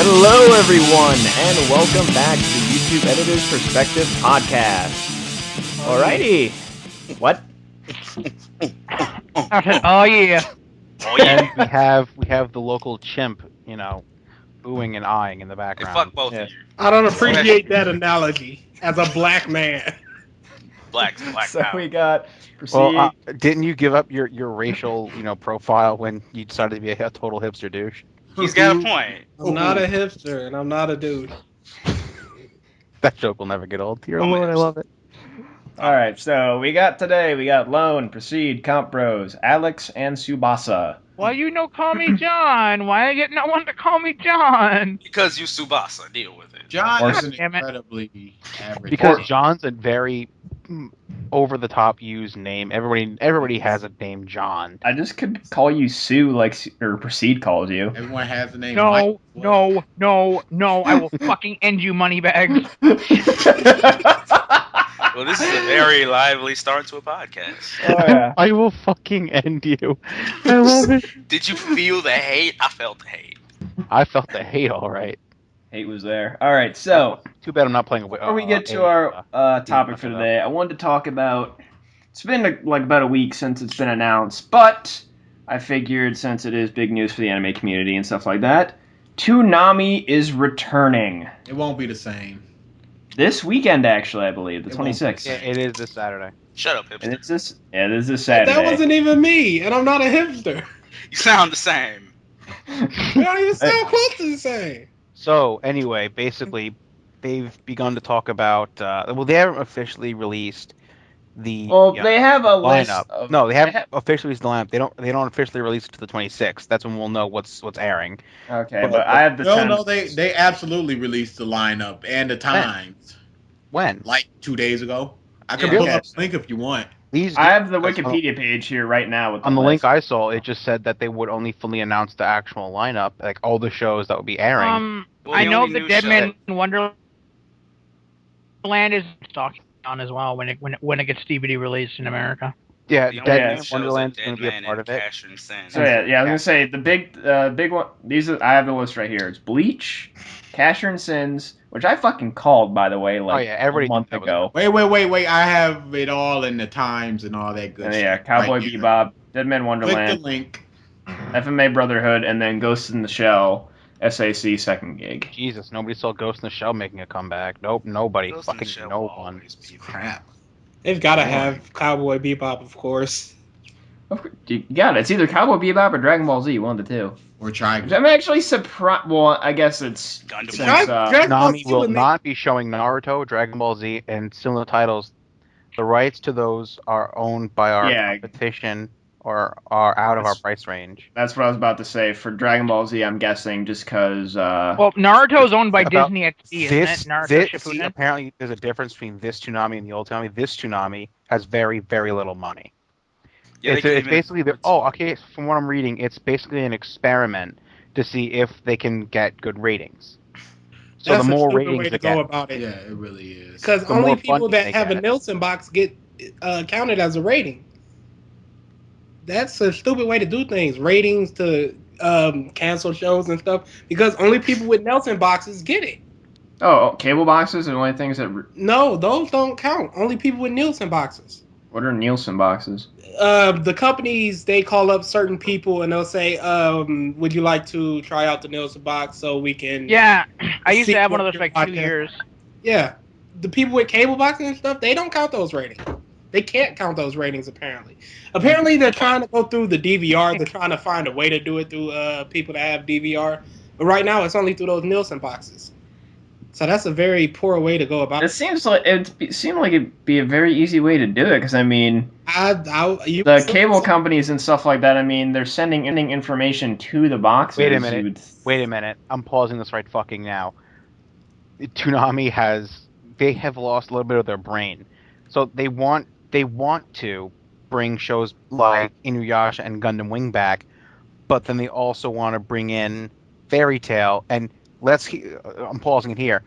Hello, everyone, and welcome back to the YouTube Editor's Perspective podcast. Alrighty. What? Oh yeah. And we have the local chimp, booing and eyeing in the background. Fuck both Yeah. of you. I don't appreciate that analogy as a black man. Black So power. we got Proceed. Well, didn't you give up your racial, profile when you decided to be a total hipster douche? He's got a point. I'm not a hipster and I'm not a dude. That joke will never get old. Dear I'm a Lord, I hipster. love it. Alright, so we got Lone, Proceed, Comp Bros, Alex, and Subasa. Why you no call me John? Why I get no one to call me John? Because you Subasa, deal with it. John is an Damn it. incredibly average. Because John's a very over-the-top used name. Everybody has a name John. I just could call you Sue, or Proceed calls you. Everyone has the name. No, Mike. no. I will fucking end you, moneybags. Well, this is a very lively start to a podcast. Oh, yeah. I will fucking end you. I love it. Did you feel the hate? I felt the hate. I felt the hate, all right. Hate was there. Alright, so Too bad I'm not playing. before we get to our topic for today, I wanted to talk about. It's been about a week since it's been announced, but I figured since it is big news for the anime community and stuff like that, Toonami is returning It won't be the same. this weekend. Actually, I believe the It won't be. 26th, Yeah, it is this Saturday. Shut up, and hipster. it's this. Yeah, this is this Saturday. That wasn't even me, and I'm not a hipster. You sound the same. We don't even sound close to the same. So anyway, basically, they've begun to talk about. They haven't officially released the Well, they have a list. lineup. Of, No, they haven't officially released the lineup. They don't officially release it to the 26th. That's when we'll know what's airing. Okay, but I have the. No, they absolutely released the lineup and the times When? like 2 days ago. I can Yeah. pull up the link if you want. These I have the Wikipedia page here right now with on the list. link I saw. It just said that they would only fully announce the actual lineup, like all the shows that would be airing. Well, I the know only the new Dead show- Man Wonderland is talking on as well when it gets DVD released in America. Yeah, The Dead only Man new shows Wonderland is are going to Dead be a Man part and of it. Cash and Sin. So yeah, I was gonna say the big one. I have the list right here. It's Bleach, Casher and Sins, which I fucking called, by the way, Oh yeah, everybody a month knew that was ago. Wait. I have it all in the times and all that good And shit. yeah, Cowboy right here. Bebop, Dead Man Click the Wonderland, link. FMA Brotherhood, and then Ghost in the Shell, SAC second gig. Jesus, nobody saw Ghost in the Shell making a comeback. Nope, nobody. Ghost in the Fucking Shell no will one. always be there. Crap. They've got to have Cowboy Bebop, of course. You got it. It's either Cowboy Bebop or Dragon Ball Z, one of the two. Or try. Which I'm actually surprised. Well, I guess it's Gundam. since Dragon Ball Konami Z will would make- not be showing Naruto, Dragon Ball Z, and similar titles. The rights to those are owned by our Yeah. competition or are out of our price range. that's what I was about to say. For Dragon Ball Z, I'm guessing just because. Well, Naruto's owned by About Disney XD, isn't it? Naruto see, Shippuden. apparently there's a difference between this Toonami and the old Toonami. This Toonami has very, very little money. Yeah, they it's can it's even- basically okay. From what I'm reading, it's basically an experiment to see if they can get good ratings. So That's the a more stupid ratings way to they go get, about it. Yeah, it really is. Because the only more people funding that they have a get. Nielsen box get counted as a rating. That's a stupid way to do things. Ratings to cancel shows and stuff. Because only people with Nielsen boxes get it. Oh, cable boxes are the only things that. No, those don't count. Only people with Nielsen boxes. What are Nielsen boxes? The companies, they call up certain people and they'll say, would you like to try out the Nielsen box so we can... Yeah, I used See to have one of what those for like your 2 podcast- years. Yeah. The people with cable boxes and stuff, they don't count those ratings. They can't count those ratings, apparently. Apparently, they're trying to go through the DVR. They're trying to find a way to do it through people that have DVR. But right now, it's only through those Nielsen boxes. So that's a very poor way to go about It it. seems like it'd be a very easy way to do it because I mean the cable companies and stuff like that. I mean they're sending information to the boxes. Wait a minute. Wait a minute. I'm pausing this right fucking now. Toonami have lost a little bit of their brain. So they want to bring shows like Inuyasha and Gundam Wing back, but then they also want to bring in Fairy Tail and I'm pausing it here.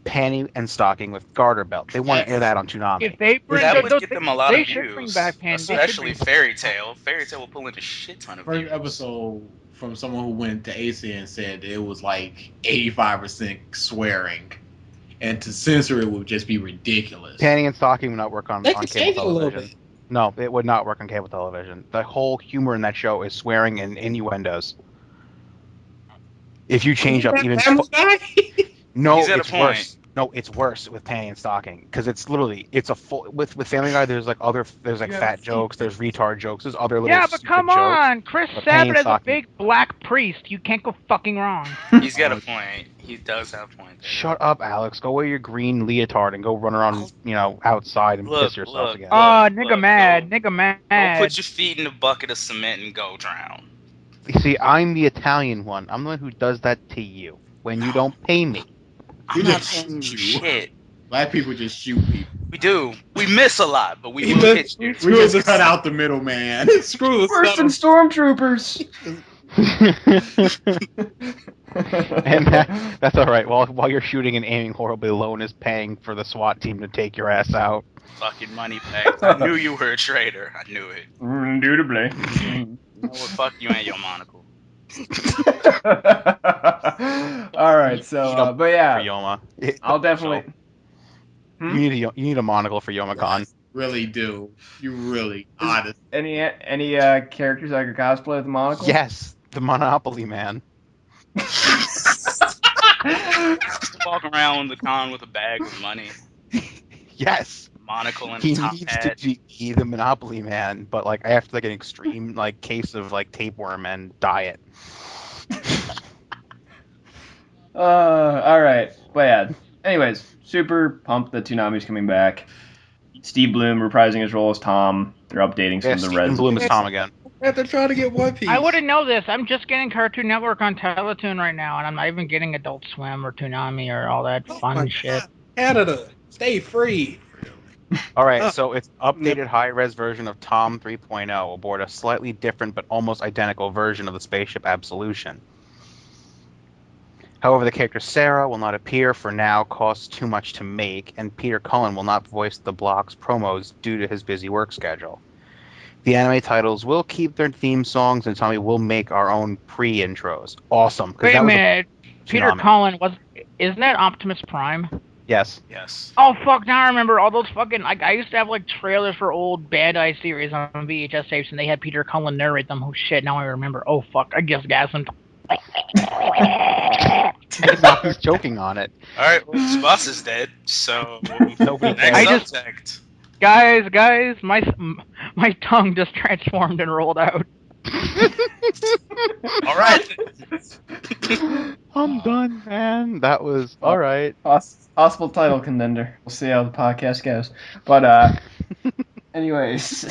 Panty and Stocking with Garter Belt. They want to air that on Toonami. If they bring, That would those- get them a lot they of should views. bring back Pan. Especially Fairy Tail. Fairy Tail will pull in a shit ton of First views. episode from someone who went to AC and said it was like 85% swearing, and to censor it would just be ridiculous. Panty and stocking would not work on They can cable change it a little television. bit. No, it would not work on cable television. The whole humor in that show is swearing and innuendos. If you change up even Family Guy? no, He's at a it's point. worse. No, it's worse with Panty and stocking because it's a full with Family Guy. There's like fat jokes, there's retard jokes, there's other little Yeah, but stupid come jokes. on, Chris but Sabat Panty is a stocking- big black priest. You can't go fucking wrong. He's got a point. He does have a point. Shut up, Alex. Go wear your green leotard and go run around, outside and Look, piss yourself again. Oh, Look, nigga look, mad, go- nigga mad. Go put your feet in a bucket of cement and go drown. You see, I'm the Italian one. I'm the one who does that to you when you don't pay me. I'm We not just paying you shoot. shit. Black people just shoot people. We do. We miss a lot, but we He will missed- hit you. We Screw just the- cut out the middleman. Screw the Worse than stuff. stormtroopers. And that's all right. While you're shooting and aiming horribly, Lone is paying for the SWAT team to take your ass out. Fucking money bags. I knew you were a traitor. I knew it. Indubitably. You know what? Fuck you and your monocle. All right, so but For yeah, Yoma, I'll definitely. You need a monocle for YomaCon. Really do. You really honest. Any characters I could cosplay with a monocle? Yes, the Monopoly Man. Just walk around the con with a bag of money, Yes, monocle, and he a top needs hat. to be the Monopoly Man, but like after like an extreme like case of like tapeworm and diet. All right, but yeah. Anyways, super pumped that Toonami's coming back. Steve Bloom reprising his role as Tom. They're updating some Yeah, of the Stephen res. Bloom is Tom again. They're trying to get One Piece. I wouldn't know this. I'm just getting Cartoon Network on Teletoon right now, and I'm not even getting Adult Swim or Toonami or all that Oh fun my shit. God. Canada, stay free. All right, so it's updated high-res version of Tom 3.0 aboard a slightly different but almost identical version of the spaceship Absolution. However, the character Sarah will not appear for now, costs too much to make, and Peter Cullen will not voice the block's promos due to his busy work schedule. The anime titles will keep their theme songs, and Tommy will make our own pre-intros. Awesome. 'Cause Wait that a was minute. Peter Toonami. Cullen isn't that Optimus Prime? Yes. Yes. Oh fuck! Now I remember all those fucking I used to have like trailers for old Bad Eye series on VHS tapes, and they had Peter Cullen narrate them. Oh shit! Now I remember. Oh fuck! I just gasmed. And now he's choking on it. All right. Well, his boss is dead, so Nobody next I cares. just- subject. Guys, my tongue just transformed and rolled out. All right. I'm done, man. That was all right. Possible title contender. We'll see how the podcast goes. But anyways,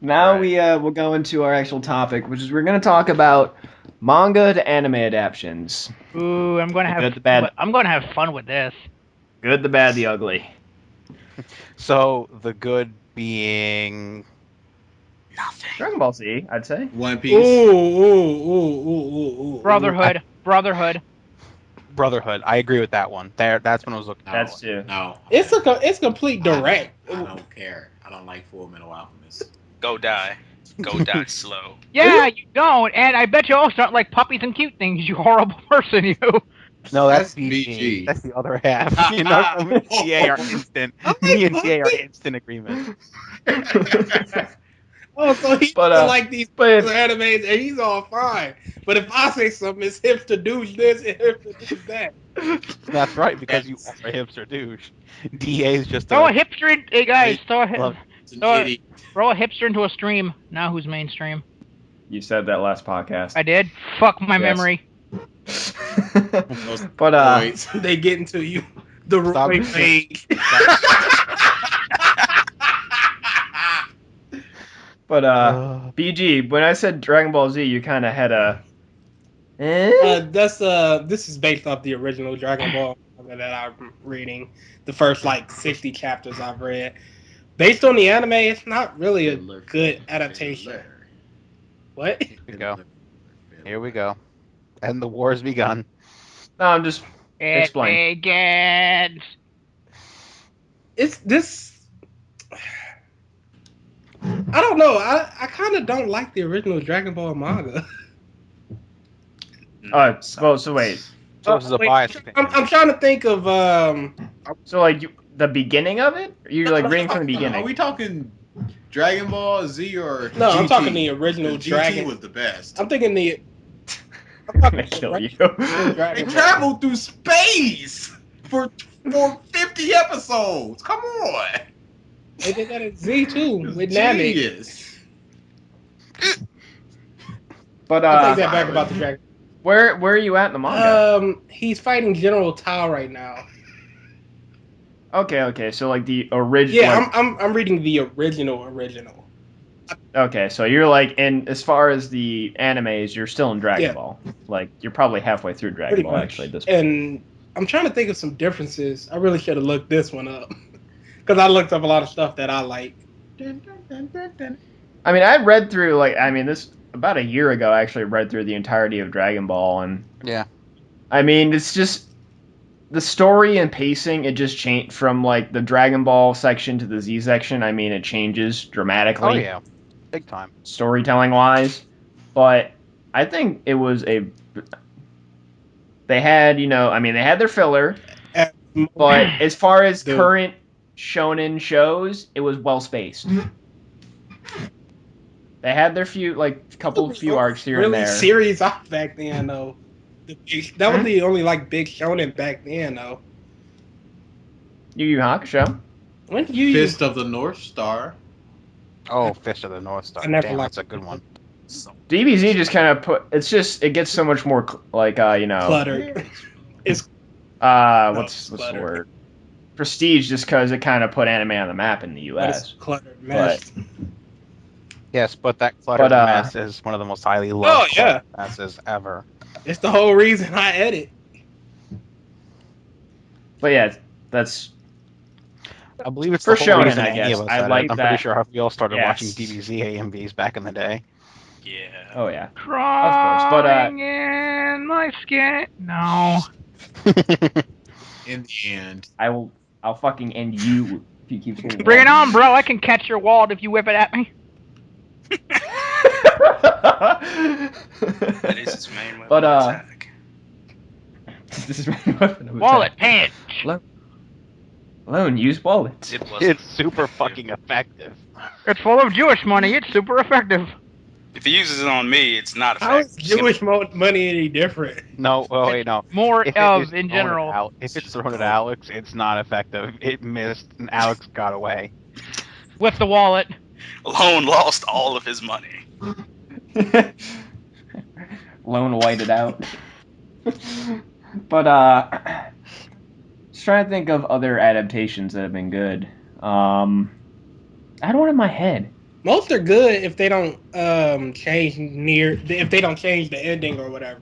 now we'll go into our actual topic, which is we're going to talk about manga to anime adaptations. Ooh, I'm gonna have Good, the bad. I'm gonna have fun with this. Good, the bad, the ugly. So the good being Nothing. Dragon Ball Z, I'd say. One Ooh, Piece. ooh. Brotherhood. Brotherhood. I agree with that one. That's when I was looking. No, That's two. No. It's complete direct. I don't care. I don't like Full Metal Alchemist. Go die. Go die slow. Yeah, you don't, and I bet you also don't like puppies and cute things. You horrible person, you. No, that's That's BG. BG. That's the other half. You know, me and TA are instant. Me and TA are instant agreement. Oh, so he But, doesn't like these but- other animes, and he's all fine. But if I say something, it's hipster douche this and hipster douche that. That's right, because you are a hipster douche. DA is just Throw a hipster in, hey guys, throw Love- It's an So- idiot. a hipster into a stream. Now who's mainstream? You said that last podcast. I did. Fuck my Yes. memory. But Boys. They get into you. The Stop. right thing. but BG, when I said Dragon Ball Z, you kind of had a. This is based off the original Dragon Ball manga that I'm reading. The first like 60 chapters I've read. Based on the anime, it's not really a good adaptation. What? Here we go. Here we go. And the war's begun. No, I'm just. It Explain. It's this. I don't know. I kind of don't like the original Dragon Ball manga. So wait. So this is a Wait, biased opinion. I'm trying to think of So like the beginning of it? You're like No, reading from the Are beginning. we talking Dragon Ball Z or No, GT? I'm talking the original 'Cause Dragon. GT was the best. I'm thinking the. I'm I'm talking gonna kill you. original They Dragon Ball. traveled through space for 50 episodes. Come on. They did that in Z too It's with Namek. genius. But I'll take that back about the Dragon. where are you at in the manga? He's fighting General Tao right now. Okay. So like the original. Yeah, I'm reading the original. Okay, so you're like, and as far as the animes, you're still in Dragon Yeah. Ball. Like you're probably halfway through Dragon Pretty Ball much. actually at this point. And I'm trying to think of some differences. I really should have looked this one up because I looked up a lot of stuff that I like. I mean, I read through this about a year ago. I actually read through the entirety of Dragon Ball, and Yeah. I mean, it's just the story and pacing. It just changed from like the Dragon Ball section to the Z section. I mean, it changes dramatically. Oh yeah, big time. Storytelling wise, but I think it was they had they had their filler, but as far as Dude. current shonen shows, it was well spaced. They had their few few arcs here and really there. series off back then though. That was the only like big shonen back then though. Yu Yu Hakusho. When did you Fist of the North Star. Oh, Fist of the North Star. I never Damn, liked that's a good one. DBZ just kind of it gets so much more cluttered? It's what's the cluttered. word? Prestige, just because it kind of put anime on the map in the But U.S. it's cluttered mess. Yes, but that cluttered mess is one of the most highly loved messes ever. It's the whole reason I edit. But yeah, that's I believe it's for the whole shonen, reason I any guess. of us I edit. like I'm that. pretty sure we all started Yes. watching DBZ AMVs back in the day. Yeah. Oh yeah. Crawling in my skin. No. In the end. I'll fucking end you if you keep saying that. Bring it on, bro. I can catch your wallet if you whip it at me. That is his main weapon But, of attack. This is my weapon of Wallet attack. pinch. Alone, use wallet. It was It's super fucking effective. It's full of Jewish money. It's super effective. If he uses it on me, it's not How is effective. Jewish money any different? No, oh wait, no. More If of it is in thrown at general. If it's thrown at Alex, it's not effective. It missed, and Alex got away. With the wallet. Lone lost all of his money. Lone whited out. But just trying to think of other adaptations that have been good. I don't want it in my head. Most are good if they don't change the ending or whatever.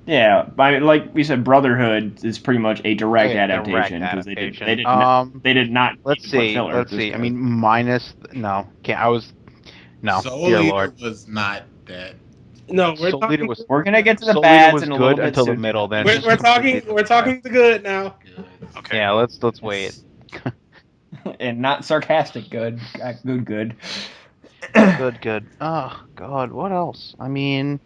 Yeah, I mean, like we said, Brotherhood is pretty much a direct adaptation because they did not. Let's see. I mean, minus no. Soul Dear Eater Lord. was not that. No, we're Soul talking. Eater was We're gonna get to the Soul Eater bads was in a good little bit until the soon. middle. Then We're talking the good now. Good. Okay. Yeah, let's wait. And not sarcastic good. Good. Good. Oh God, what else? I mean,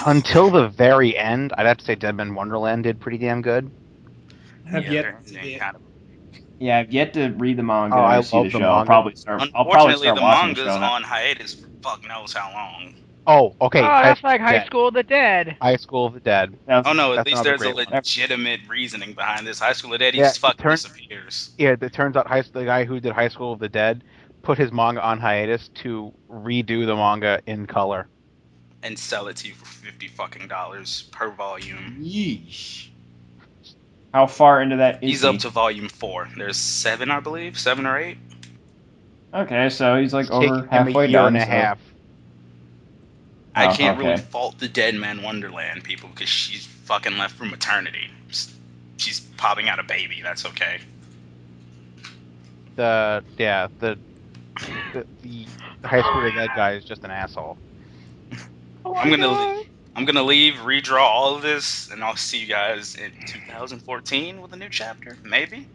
until the very end, I'd have to say Dead Man Wonderland did pretty damn good. Have Yeah, yet they're- to they're see it. kind of- Yeah, I've yet to read the manga. Oh, I or see love the the show. I'll manga. probably start Unfortunately, the watching manga's the show. on hiatus for fuck knows how long. Oh, okay. Oh, that's High like High Dead. School of the Dead. High School of the Dead. Oh no, at That's least another there's a great one. legitimate reasoning behind this. High School of the Dead, he Yeah, just fucking it turns- disappears. Yeah, it turns out the guy who did High School of the Dead put his manga on hiatus to redo the manga in color. And sell it to you for $50 per volume. Yeesh. How far into that is He's he? up to volume 4. There's 7, I believe, 7 or 8. Okay, so he's like It's over taken him halfway a year done. and a so- half. I Oh, can't really okay. fault the Dead Man Wonderland people because she's fucking left for maternity. She's popping out a baby. That's okay. The High School of the Dead guy is just an asshole. I'm gonna leave, redraw all of this, and I'll see you guys in 2014 with a new chapter, maybe.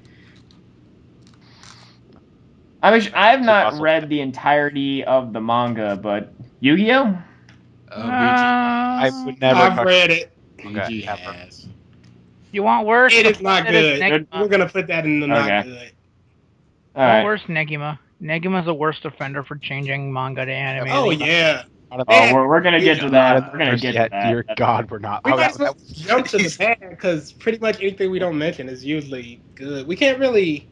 I mean, I have not awesome. read the entirety of the manga, but Yu-Gi-Oh? I would never. I've touch read it. manga BG ever. has. You want worse? It is not good. Negima. We're gonna put that in the not Okay. good. All Want right. worse? Negima. Negima's the worst offender for changing manga to anime. Oh yeah. Oh, we're gonna get to that. We're gonna get to that. Dear God, we're not. We Oh, might as well that jump to the bad because pretty much anything we don't mention is usually good. We can't really.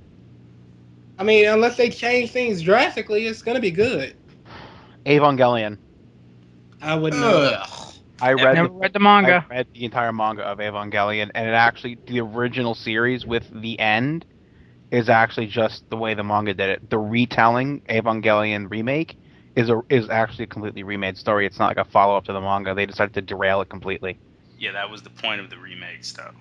I mean, unless they change things drastically, it's gonna be good. Evangelion. I wouldn't know. Ugh. I read Never read the manga. I read the entire manga of Evangelion, and it actually, the original series with the end is actually just the way the manga did it. The retelling Evangelion remake is actually a completely remade story. It's not like a follow up to the manga. They decided to derail it completely. Yeah, that was the point of the remakes, though.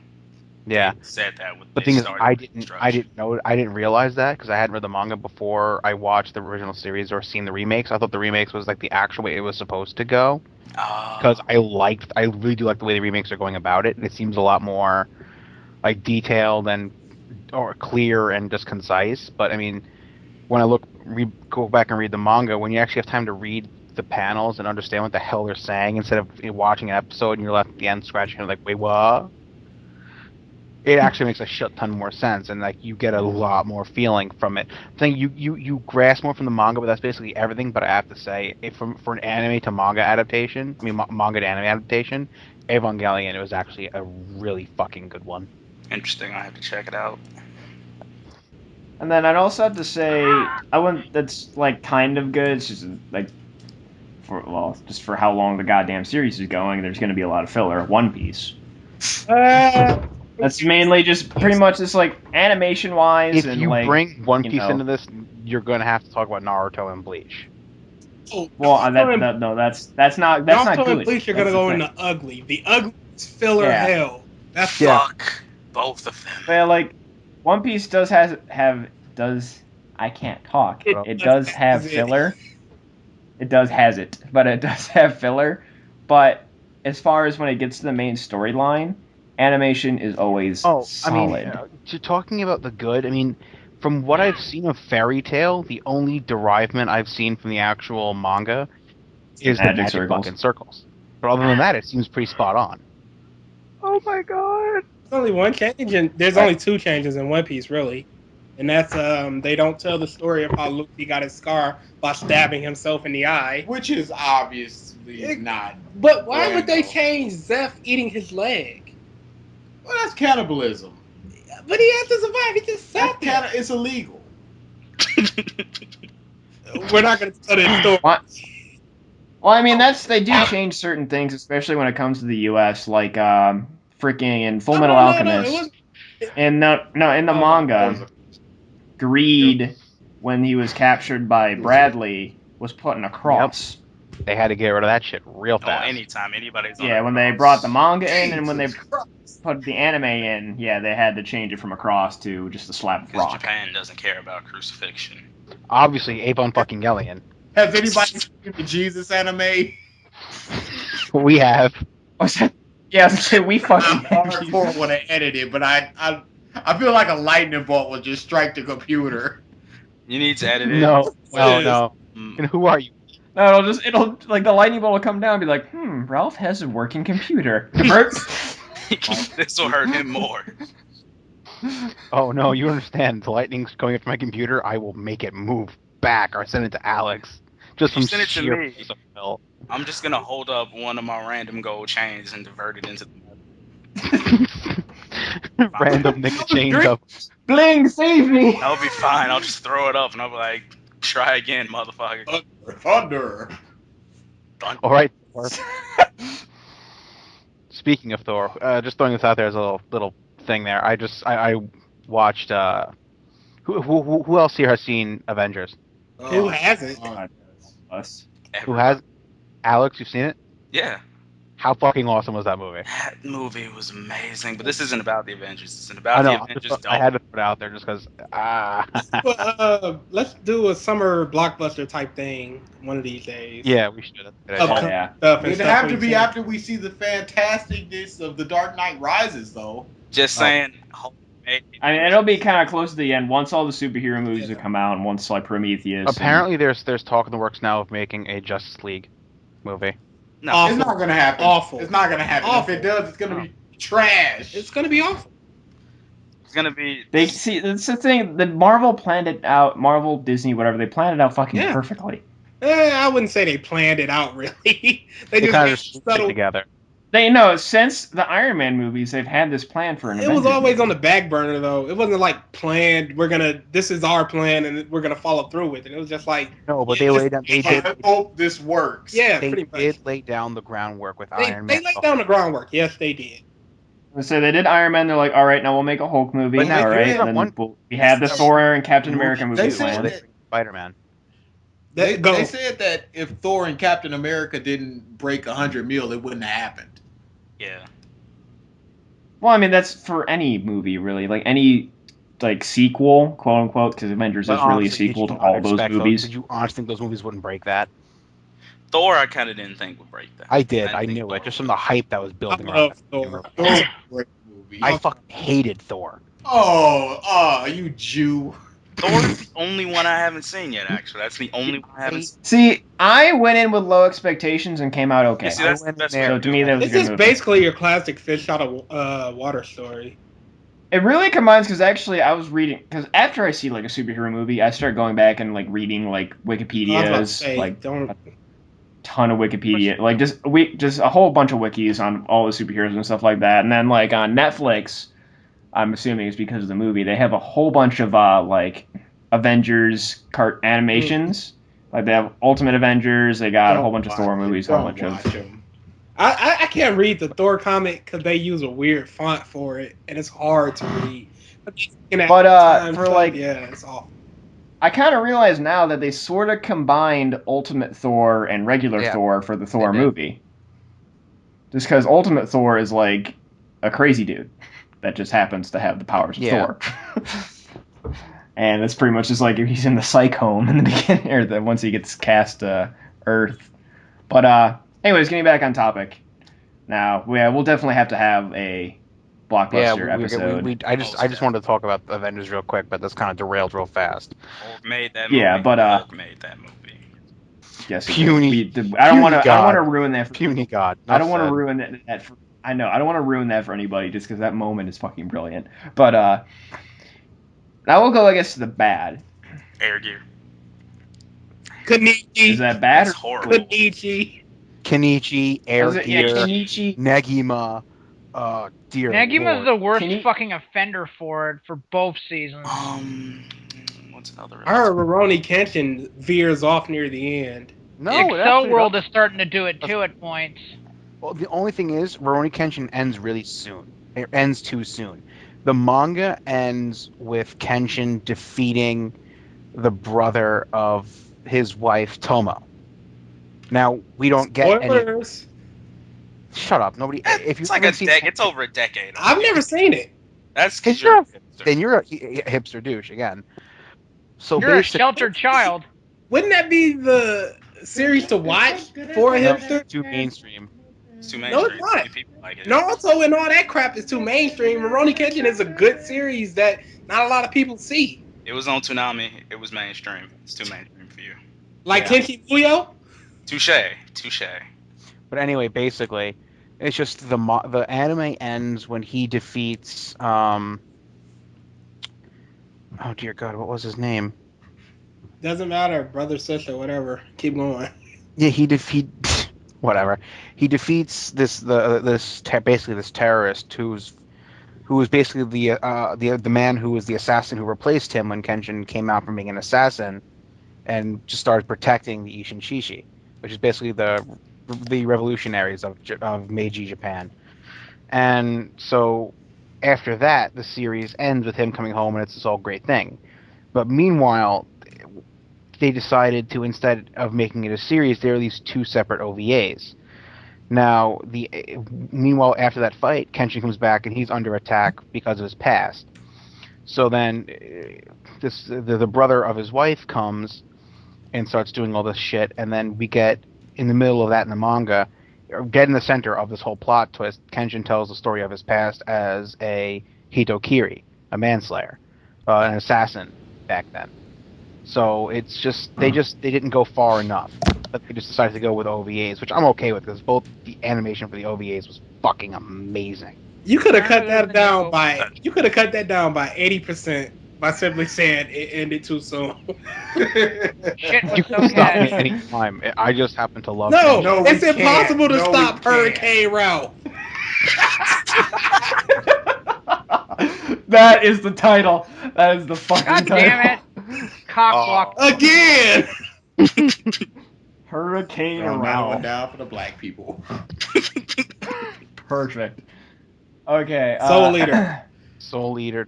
Yeah. They said that with The they thing is, started I construction. didn't know, I didn't realize that because I hadn't read the manga before I watched the original series or seen the remakes. I thought the remakes was like the actual way it was supposed to go. Because I really do like the way the remakes are going about it. It seems a lot more like detailed and or clear and just concise. But I mean, when I go back and read the manga, when you actually have time to read the panels and understand what the hell they're saying instead of watching an episode and you're left at the end scratching your head like, wait, what? It actually makes a shit ton more sense, and like you get a lot more feeling from it. I think you grasp more from the manga, but that's basically everything. But I have to say, for an anime to manga adaptation, I mean manga to anime adaptation, Evangelion, it was actually a really fucking good one. Interesting. I have to check it out. And then I'd also have to say, I wouldn't. That's like kind of good. It's just like just for how long the goddamn series is going. There's going to be a lot of filler. One Piece. That's mainly just pretty much just like animation wise. If and you like, bring One you Piece know, into this, you're gonna have to talk about Naruto and Bleach. well, that's not Naruto good. and Bleach are That's gonna the go thing. into ugly. The ugly is filler Yeah. hell. That's Yeah. Fuck both of them. But like, One Piece does I can't talk. It does have filler. It does has it, but it does have filler. But as far as when it gets to the main storyline, animation is always solid. I mean, talking about the good, I mean, from what I've seen of Fairy Tail, the only derivement I've seen from the actual manga is the magic circles. fucking circles. But other than that, it seems pretty spot on. Oh my god. There's only one change, and there's only two changes in One Piece, really. And that's they don't tell the story of how Luffy got his scar by stabbing himself in the eye. Which is obviously not. But why Well, would they no. change Zeph eating his leg? Well, that's cannibalism. But he had to survive. He just sat there. It's illegal. We're not going to tell this story. What? Well, I mean, they do change certain things, especially when it comes to the U.S. Like freaking in Full Metal Alchemist. In the manga, Greed, when he was captured by Bradley, was put in a cross. Yep. They had to get rid of that shit real Oh, fast. anytime anybody's on Yeah, a when they cross. brought the manga in, and when they Jesus Christ. put the anime in, yeah, they had to change it from a cross to just a slab of Because rock. Japan doesn't care about crucifixion. Obviously, Avon fucking Gellion. Has anybody seen the Jesus anime? We have. What's that? Yeah, we I'm fucking hardcore when I edit it, but I feel like a lightning bolt will just strike the computer. You need to edit it. No. Mm. And who are you? No, it'll like the lightning bolt will come down and be like, Ralph has a working computer. Convert. This will hurt him more. Oh no, you understand. The lightning's going into my computer. I will make it move back or send it to Alex. Just You from send it to sheer me. force of will. I'm just gonna hold up one of my random gold chains and divert it into the Random nickel chains up. Bling, save me. That'll be fine. I'll just throw it up and I'll be like, try again, motherfucker. Thunder. All right, Thor. Speaking of Thor, just throwing this out there as a little thing there. I watched. Who else here has seen Avengers? Who hasn't? Us. Who has? Alex, you've seen it? Yeah. How fucking awesome was that movie? That movie was amazing, but this isn't about the Avengers. This isn't I about know. the Avengers. I had to put it out there just because. Let's do a summer blockbuster type thing one of these days. Yeah, we should. Upcoming Yeah. stuff and It'd stuff have to we've be seen. after we see the fantasticness of The Dark Knight Rises, though. Just saying, I mean, it'll be kind of close to the end once all the superhero movies have come out, and once like Prometheus. Apparently, there's talk in the works now of making a Justice League movie. No, Awful. It's not gonna happen. Awful. It's not gonna happen. Awful. If it does, it's gonna be trash. It's gonna be awful. it's gonna be. They see that's the thing. The Marvel planned it out. Marvel, Disney, whatever. They planned it out fucking perfectly. I wouldn't say they planned it out really. They just kind of made put it together. They know since the Iron Man movies, they've had this plan for an. It Avengers was always movie. on the back burner though. It wasn't like planned. This is our plan, and we're gonna follow through with it. It was just like No, but they laid down. They did. I hope this works. yeah, They pretty much. did lay down the groundwork with They Iron Man. laid down the groundwork. Yes, they did. So they did Iron Man. They're like, all right, now we'll make a Hulk movie. But now all right, here's and then one- we have the Thor and Captain America movie They said planned. that- Spider-Man. They said that if Thor and Captain America didn't break 100 mil, it wouldn't have happened. Yeah. Well, I mean, that's for any movie, really. Like any like sequel, quote unquote, because Avengers But is really a honestly, sequel did to you all those expect movies. Did you honestly think those movies wouldn't break that? Thor, I kind of didn't think would break that. I did. didn't I think knew Thor it. Just would. from the hype that was building I around love it. Thor. Thor's a great movie. I fucking hated Thor. Oh, you Jew. Thor's the only one I haven't seen yet. Actually, that's the only one I haven't seen. See, I went in with low expectations and came out okay. Yeah, see, that's I the went best in way there- So to me, that was a This good is movie. basically your classic fish out of water story. It really combines because actually I was reading because after I see like a superhero movie, I start going back and like reading like I was about to Wikipedia's, say, like don't. ton of Wikipedia, like just a whole bunch of wikis on all the superheroes and stuff like that. And then like on Netflix, I'm assuming it's because of the movie, they have a whole bunch of like Avengers animations. Like they have Ultimate Avengers, they got a whole bunch of Thor movies, a whole bunch of. I can't read the Thor comic because they use a weird font for it, and it's hard to read. But for like, yeah, it's awful. I kind of realize now that they sort of combined Ultimate Thor and regular Yeah, Thor for the Thor they did. movie. Just because Ultimate Thor is like a crazy dude that just happens to have the powers of Yeah. Thor. And it's pretty much just like if he's in the psych home in the beginning, or once he gets cast Earth. But anyways, getting back on topic. Now, we'll definitely have to have a blockbuster episode. I just wanted to talk about Avengers real quick, but that's kind of derailed real fast. Hulk made that movie. Yeah, but, Hulk made that movie. Yes, Puny- I don't want to God. ruin that. Puny God. I don't want to Enough ruin that. I know I don't want to ruin that for anybody, just because that moment is fucking brilliant. But now we'll go, I guess, to the bad. Air Gear. Kenichi. Is that bad? That's horrible. Kenichi. said. Kenichi, Air Is it- yeah, Gear, Kenichi. Negima. Dear Nagima's Lord. the worst Can you- fucking offender for it for both seasons. What's another? I heard Rurouni Kenshin veers off near the end. No, the it Excel actually World doesn't. is starting to do it too at points. Well, the only thing is, Rurouni Kenshin ends really soon. It ends too soon. The manga ends with Kenshin defeating the brother of his wife, Tomo. Now, we don't get any... Spoilers. Shut up. Nobody... If It's like haven't seen- It's over a decade. I've never seen it. That's Because because you're. then you're a hipster douche again. So You're a basically, sheltered child. Wouldn't that be the series to watch for a no, hipster? too mainstream. It's too No, it's mainstream. not. Few people like it. Naruto and all that crap is too mainstream. Rurouni Kenshin is a good series that not a lot of people see. It was on Toonami. It was mainstream. It's too mainstream for you. Like Yeah. Tenchi Muyo. Touche. But anyway, basically, it's just the anime ends when he defeats oh dear God, what was his name? Doesn't matter, brother, sister, whatever. Keep going. Yeah, whatever. He defeats basically this terrorist who was basically the man who was the assassin who replaced him when Kenshin came out from being an assassin, and just started protecting the Ishin Shishi, which is basically the revolutionaries of Meiji Japan. And so after that, the series ends with him coming home, and it's this all great thing. But meanwhile, they decided to, instead of making it a series, they released 2 separate OVAs. Now, meanwhile, after that fight, Kenshin comes back and he's under attack because of his past. So then, the brother of his wife comes and starts doing all this shit, and then we get in the middle of that in the manga, dead in the center of this whole plot twist. Kenshin tells the story of his past as a Hitokiri, a manslayer, an assassin back then. So it's just they didn't go far enough, but they just decided to go with OVAs, which I'm okay with because both the animation for the OVAs was fucking amazing. You could have cut Apparently that down there's by 80% by simply saying it ended too soon. Shit was You so can stop me catchy. anytime. I just happen to love No, it. No, we it's impossible can't. to No, we stop Hurricane Ralph. That is the title. That is the fucking God title. damn it. Cockblock. Again! Hurricane Throw another one Ralph. down for the black people. Perfect. Okay. Soul Eater. Soul Eater.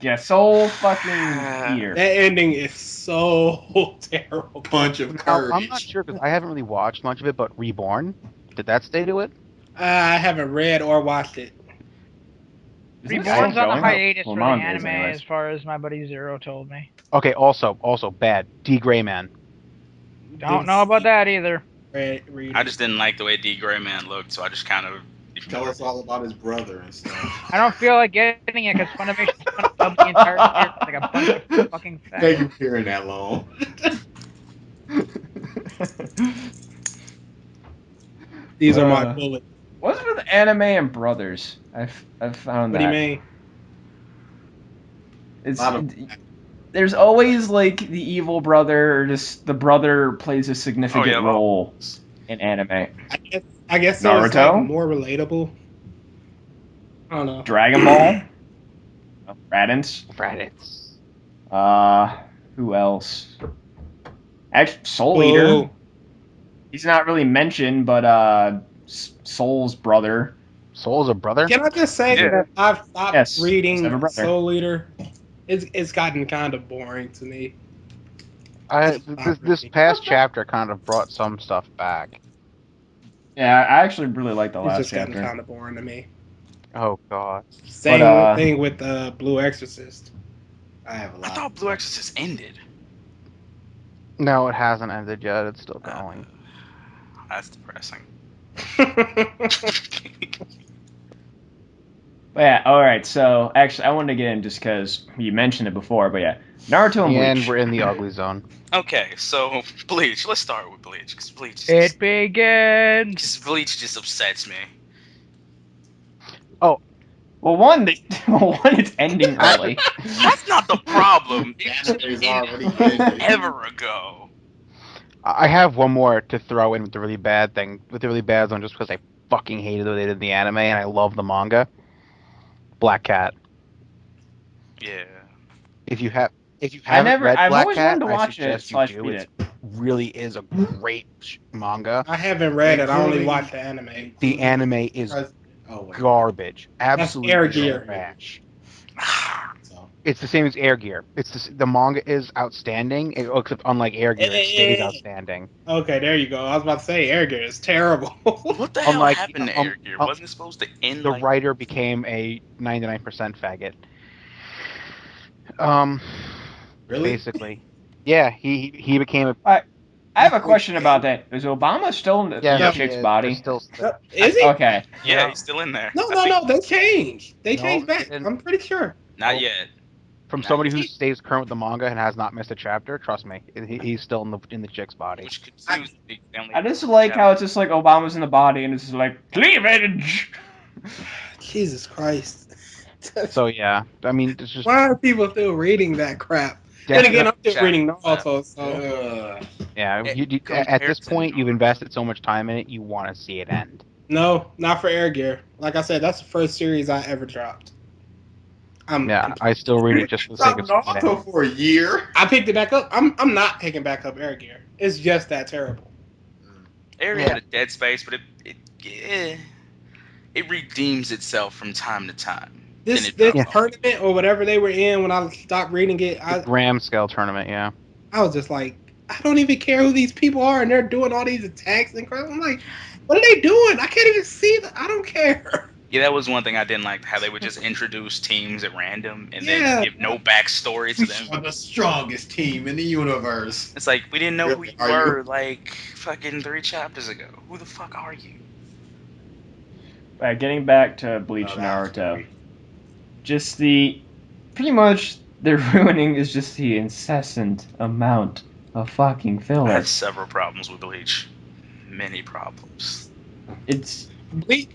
Yeah, Soul fucking Eater. That ending is so terrible. Punch of Now, courage. I'm not sure because I haven't really watched much of it, but Reborn, did that stay to it? I haven't read or watched it. Isn't it Reborn's still on a going? hiatus Well, for the manga is anime, anyways. as far as my buddy Zero told me. Okay, also bad. D. Gray Man. Don't know about that either. Read I just didn't like the way D. Gray Man looked, so I just kind of Tell ignored us all about his brother and stuff. I don't feel like getting it because Funimation's gonna dub the entire series like a bunch of fucking Thank you facts. for hearing that long. These are my bullets. What's with anime and brothers? I've found What that. do you mean? It's Lot of- there's always like the evil brother, or just the brother plays a significant role in anime. I guess so. It's like Naruto? more relatable. I don't know. Dragon Ball, Raditz. Who else? Actually, Soul Eater. Ooh. He's not really mentioned, but Soul's brother. Soul's a brother? Can I just say Yeah. that I've stopped Yes, he's have a reading brother. Soul Eater? It's gotten kind of boring to me. This past chapter kind of brought some stuff back. Yeah, I actually really like the It's last just gotten chapter. kind of boring to me. Oh god. Same thing with Blue Exorcist. I have a I lot. thought Blue Exorcist ended. No, it hasn't ended yet. It's still going. That's depressing. But yeah, alright, so actually I wanted to get in just because you mentioned it before, but yeah. Naruto and And Bleach. we're in the ugly zone. Okay, so Bleach. Let's start with Bleach, because Bleach It begins. just upsets me. Well, one, it's ending early. That's not the problem. It should Anime's have already ended ended. ever ago. I have one more to throw in with the really bad thing, with the really bad zone, just because I fucking hated the way they did the anime and I love the manga. Black Cat. Yeah. If you haven't read I've Black always Cat, wanted to I watch suggest it, you / do. read It it. really is a great manga. I haven't read it. I only Including- watched the anime. The anime is Oh, wait. garbage, Air absolutely Gear. trash. So, It's the same as Air Gear. The manga is outstanding, except unlike Air Gear, it stays outstanding. Okay, there you go. I was about to say Air Gear is terrible. What the hell Unlike- happened to Air Gear? Wasn't it supposed to end The like... writer became a 99% faggot. really? Basically, yeah, he became a I have a question about that. Is Obama still in the yeah. chick's They're body? still Is he? Okay. Yeah, he's still in there. No, I no, think- no. They changed. They No, changed back. they didn't. I'm pretty sure. Not yet. From somebody who stays current with the manga and has not missed a chapter. Trust me, he's still in the chick's body. Which confused me. I just like how it's just like Obama's in the body and it's just like cleavage. Jesus Christ. So yeah, I mean, it's just Why are people still reading that crap? Then again, I'm still reading Naruto, so yeah. At this point, you've invested so much time in it, you want to see it end. no, not for Air Gear. Like I said, that's the first series I ever dropped. Yeah, I still read it just for the sake of Stopped seeing it Naruto end. for a year. I picked it back up. I'm not picking back up Air Gear. It's just that terrible. Air Yeah. had a dead space, but it redeems itself from time to time. This Then it drops off. tournament or whatever they were in when I stopped reading it, The Graham scale tournament, yeah. I was just like, I don't even care who these people are, and they're doing all these attacks and crap. I'm like, what are they doing? I can't even see them. I don't care. Yeah, that was one thing I didn't like, how they would just introduce teams at random and Yeah. then give no backstory to We them. are the strongest team in the universe. It's like, we didn't know who you Really? Are you? were, like, fucking 3 chapters ago. Who the fuck are you? Getting back to Bleach Oh, and that was Naruto. great. Just the pretty much they're ruining is just the incessant amount of fucking I filler. have several problems with Bleach. Many problems. It's Bleach.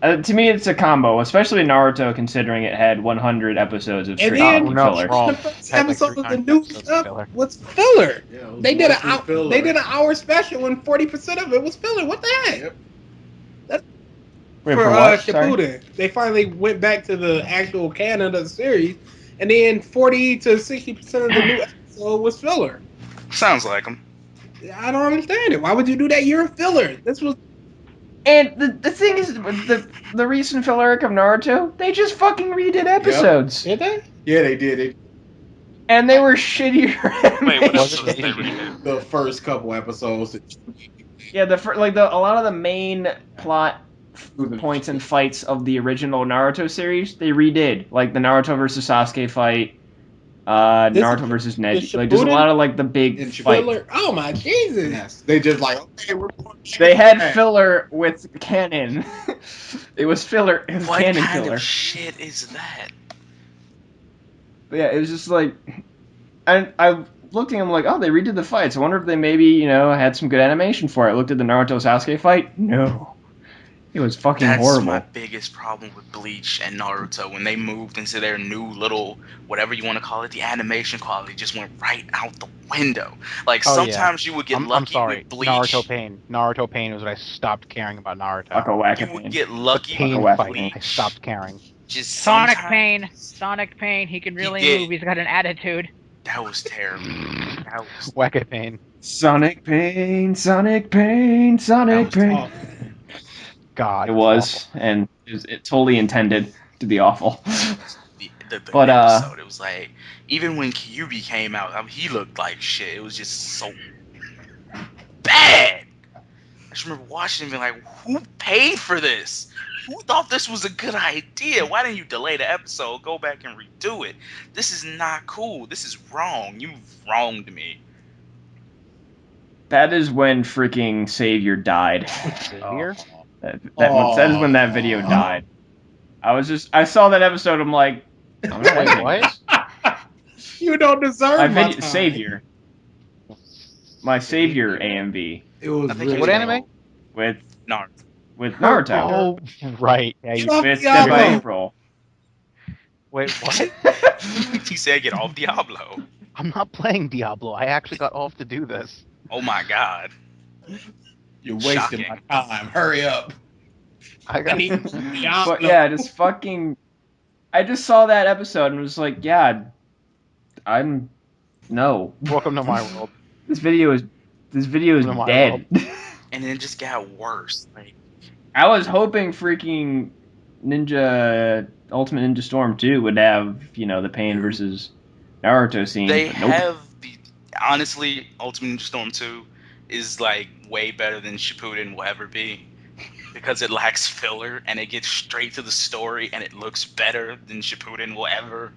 to me, it's a combo, especially Naruto, considering it had 100 episodes of And straight then fucking no, filler. wrong. the first Had like episode of the 300 new episodes of stuff filler. was filler. Yeah, it was They did mostly filler. they did an hour special and 40% of it was filler. What the heck? Yep. Wait, for what? Sorry? Shippuden. They finally went back to the actual canon of the series, and then 40 to 60% of the new episode was filler. Sounds like them. I don't understand it. Why would you do that? You're a filler. This was And the thing is, the recent filler arc of Naruto, they just fucking redid episodes. did they? Yeah, they did it. And they were shittier. Wait, what Was episode it did they really? redid? The first couple episodes. Yeah, a lot of the main plot points and fights of the original Naruto series, they redid. Like the Naruto versus Sasuke fight, Naruto versus Neji. Like, there's a lot of like the big And fight. Filler. Oh my Jesus. Yes, they just like okay, we're going They had filler with canon. It was filler. It was What canon kind filler. of shit is that? But yeah, it was just like, I looked at them like, oh, they redid the fights. I wonder if they maybe had some good animation for it. I looked at the Naruto Sasuke fight. No, it was fucking That's horrible. my biggest problem with Bleach and Naruto. When they moved into their new little, whatever you want to call it, the animation quality just went right out the window. Like, Oh, sometimes you would get lucky I'm sorry. with Bleach. Naruto Pain. Naruto Pain was when I stopped caring about Naruto. Fuck a whack You would get lucky Pain with fighting. I Bleach. stopped caring. Just Sonic sometimes- Pain. Sonic Pain. He can really did. move. He's got an attitude. That was terrible. That was Whack Pain. Sonic pain, Sonic pain, Sonic That was pain. awful. God. It was, and it totally intended to be awful. the But, episode. It was like, even when Kyuubi came out, I mean, he looked like shit. It was just so bad. I just remember watching and being like, who paid for this? Who thought this was a good idea? Why didn't you delay the episode, go back and redo it? This is not cool. This is wrong. You've wronged me. That is when freaking Savior died. Xavier? That is when that video died. I saw that episode. I'm like, I'm not Wait, watching what? this. You don't deserve My my video, time. Savior. My Savior AMV It was I think really What anime? with Naruto. Naruto. Oh, right. Yeah, Get you, off With Dead by Diablo. April. wait, what? He said, get off Diablo. I'm not playing Diablo. I actually got off to do this. Oh my god. You're wasting Shocking. my time. Hurry up. I got. But yeah, just fucking. I just saw that episode and was like, yeah, no. Welcome to my world. This video is To my dead. And then it just got worse. Like, I was hoping freaking Ultimate Ninja Storm 2 would have, the Pain versus Naruto scene. they but nope. have the honestly, Ultimate Ninja Storm 2 is like way better than Shippuden will ever be because it lacks filler and it gets straight to the story and it looks better than Shippuden will ever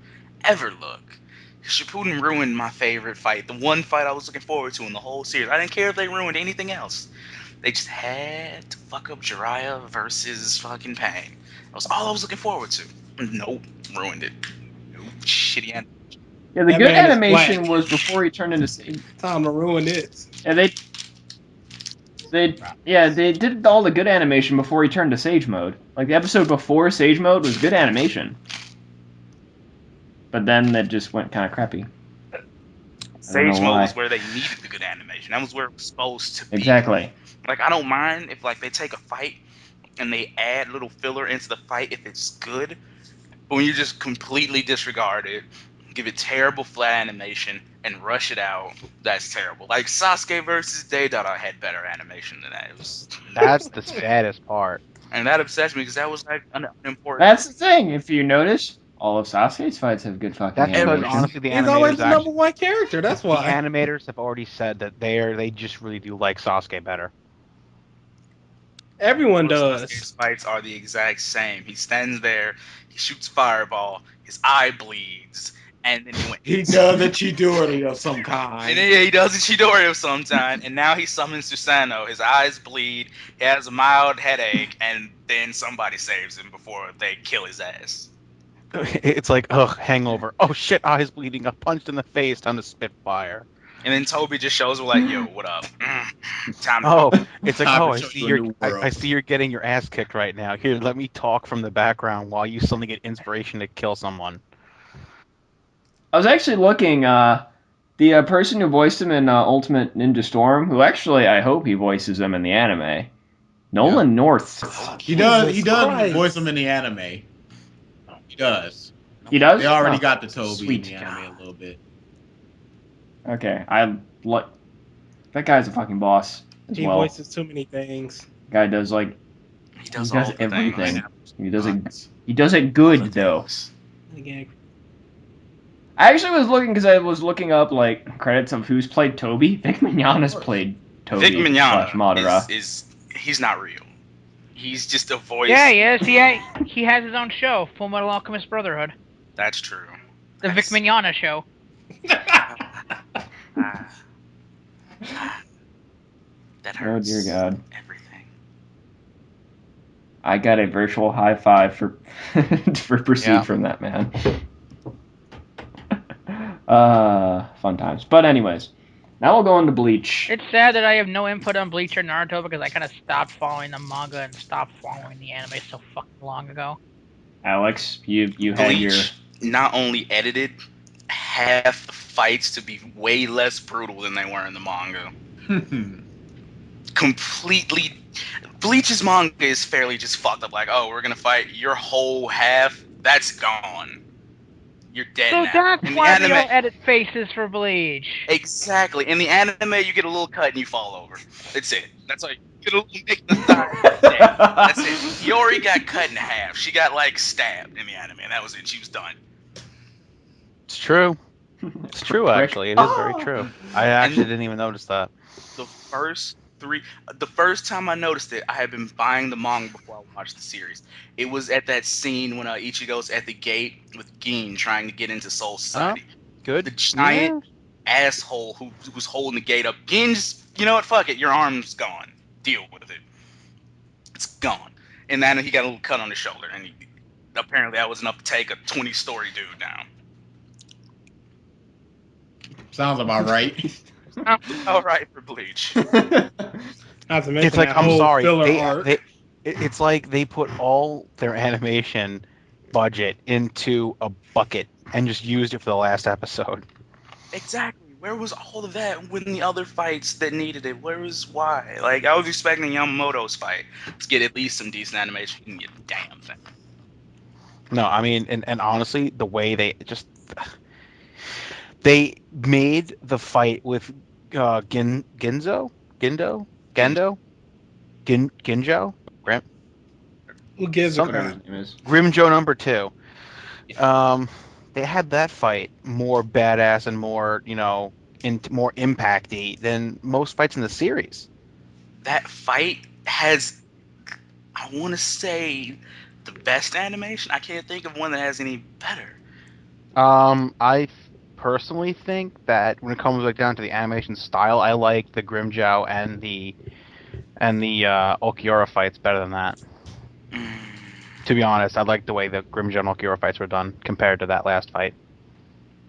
look. Shippuden ruined my favorite fight, the one fight I was looking forward to in the whole series. I didn't care if they ruined anything else. They just had to fuck up Jiraiya versus fucking Pain. That was all I was looking forward to. Nope, ruined it. Nope, shitty end. Yeah, the That good man is animation black. was before he turned into Sage. Time to ruin this. Yeah, they did all the good animation before he turned to Sage mode. Like the episode before Sage mode was good animation, but then that just went kind of crappy. Sage know mode why. was where they needed the good animation. That was where it was supposed to be. Exactly. Like, I don't mind if, like, they take a fight and they add little filler into the fight if it's good. But when you just completely disregard it, give it terrible flat animation, and rush it out, that's terrible. Like, Sasuke versus Deidara had better animation than that. It was, That's the saddest part. and that upsets me because that was, like, unimportant. That's the thing. If you notice, all of Sasuke's fights have good fucking That's because animation. honestly, the He's always animators the number actually, one character. That's the why. animators have already said that they just really do like Sasuke better. Everyone Sasuke's does. fights are the exact same. He stands there, he shoots fireball, his eye bleeds, and then he went. He does a Chidori of some kind. And then he does a Chidori of some time, and now he summons Susanoo. His eyes bleed, he has a mild headache, and then somebody saves him before they kill his ass. It's like, ugh, hangover. Oh shit, eyes bleeding. I punched in the face. Time to spit fire. And then Toby just shows him like, "Yo, what up? Time to Oh, go." it's like, Time oh, to I show see you a you're, new I world. see you're getting your ass kicked right now. Here, let me talk from the background while you suddenly get inspiration to kill someone. I was actually looking. The person who voiced him in Ultimate Ninja Storm, who actually I hope he voices him in the anime, Nolan North. He does. He Jesus does Christ. voice him in the anime. He does. He does. They already Oh, got the Toby sweet in the anime God. a little bit. Okay, that guy's a fucking boss as He well. voices too many things. Guy does like He does he does all the everything. things. He does it. Nuts. He does it All the good though. things. Again, I actually was looking because I was looking up like credits of who's played Toby. Vic Mignogna's played Vic Toby / Mignogna Madara. is he's not real. He's just a voice. Yeah, he is. He has his own show, Full Metal Alchemist Brotherhood, That's true. the Vic Mignogna show. Ah, that Oh hurts. dear God! Everything. I got a virtual high five for for pursuit Yeah. from that man. Fun times. But anyways, now we'll go into Bleach. It's sad that I have no input on Bleach or Naruto because I kind of stopped following the manga and stopped following the anime so fucking long ago. Alex, you had your Bleach not only edited half the fights to be way less brutal than they were in the manga. Completely. Bleach's manga is fairly just fucked up. Like, oh, we're gonna fight your whole half. That's gone. You're dead So now. that's In the why anime, they don't edit faces for Bleach. exactly. In the anime, you get a little cut and you fall over. That's it. That's all. You get a little nick in the thigh. That's it. That's it. Yori got cut in half. She got like stabbed in the anime, and that was it. She was done. It's true. It's true, Prick. actually. It is very true. I actually didn't even notice that. The first time I noticed it, I had been buying the manga before I watched the series. It was at that scene when Ichigo's at the gate with Gin trying to get into Soul Society. Good. The giant asshole who was holding the gate up. Gin just, you know what? Fuck it. Your arm's gone. Deal with it. It's gone. And then he got a little cut on his shoulder, and apparently that was enough to take a 20-story dude down. Sounds about right. All right for Bleach. not to mention It's like, that I'm whole sorry. filler arc. It's like they put all their animation budget into a bucket and just used it for the last episode. Exactly. Where was all of that when the other fights that needed it? Why? Like, I was expecting Yamamoto's fight to get at least some decent animation. You can get a damn thing. No, I mean, and honestly, the way they made the fight with Ginjo, Who gives a some- crap? Grimjo number 2. They had that fight more badass and more, more impacty than most fights in the series. That fight has, I want to say, the best animation. I can't think of one that has any better. I personally think that when it comes down to the animation style, I like the Grimjow and the Ulquiorra fights better than that. To be honest, I like the way the Grimjow and Ulquiorra fights were done compared to that last fight.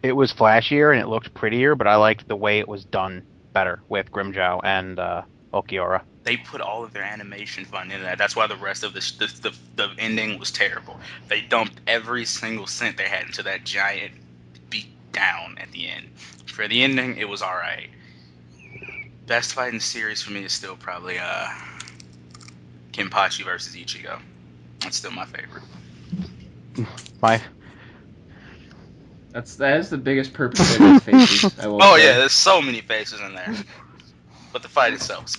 It was flashier and it looked prettier, but I liked the way it was done better with Grimjow and Ulquiorra. They put all of their animation fund into that. That's why the rest of the ending was terrible. They dumped every single cent they had into that giant beat down at the end. For the ending, it was alright. Best fight in the series for me is still probably Kenpachi versus Ichigo. That's still my favorite. That is the biggest perpetrator faces. I will Oh say. yeah, there's so many faces in there. But the fight itself is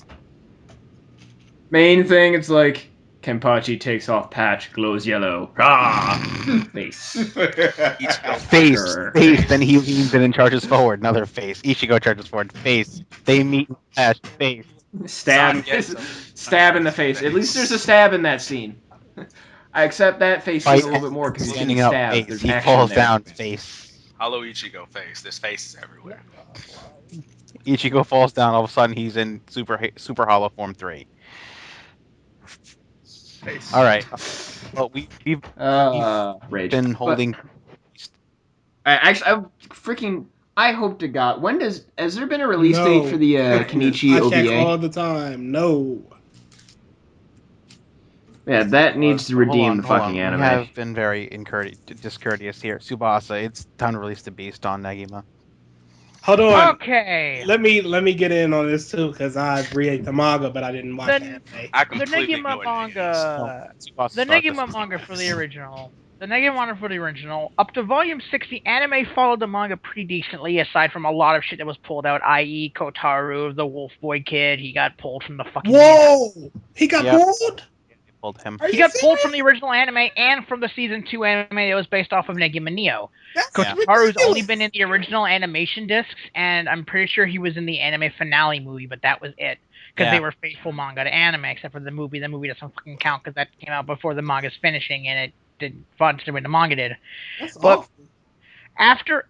Main thing, it's like Kenpachi takes off patch, glows yellow. Face. Ichigo Face. Then he leans in and charges forward. Another face. Ichigo charges forward. Face. They meet. Face. Stab. Stab in the face. At least there's a stab in that scene. I accept that face a little bit more because he's getting Standing up. stabbed. Face. There's He action falls there. down. Face. Hollow Ichigo face. There's faces everywhere. Ichigo falls down. All of a sudden, he's in Super Hollow Form 3. face. All right. Well, we've Rage. been holding. I hope to God. Has there been a release date for the Kenichi I OVA? check all the time. No. Yeah, that needs to redeem the Hold fucking on. anime. We have been very discourteous here. Tsubasa, it's time to release the beast on Negima. Hold on. Okay. Let me get in on this too, because I read the manga, but I didn't watch the anime. I The completely Negima ignored manga. Tsubasa The starts Negima this. manga for the original. The Negima manga for the original. Up to volume 6, the anime followed the manga pretty decently, aside from a lot of shit that was pulled out, i.e. Kotaru, the Wolf Boy kid. He got pulled from the fucking. Whoa! He got Yep. pulled? They pulled him. Are He you got pulled serious? from the original anime and from the season 2 anime that was based off of Negima Neo. That's Kotaru's only ridiculous. been in the original animation discs, and I'm pretty sure he was in the anime finale movie, but that was it. Because they were faithful manga to anime, except for the movie. The movie doesn't fucking count because that came out before the manga's finishing, and it didn't fun the way the manga did. That's But awful. after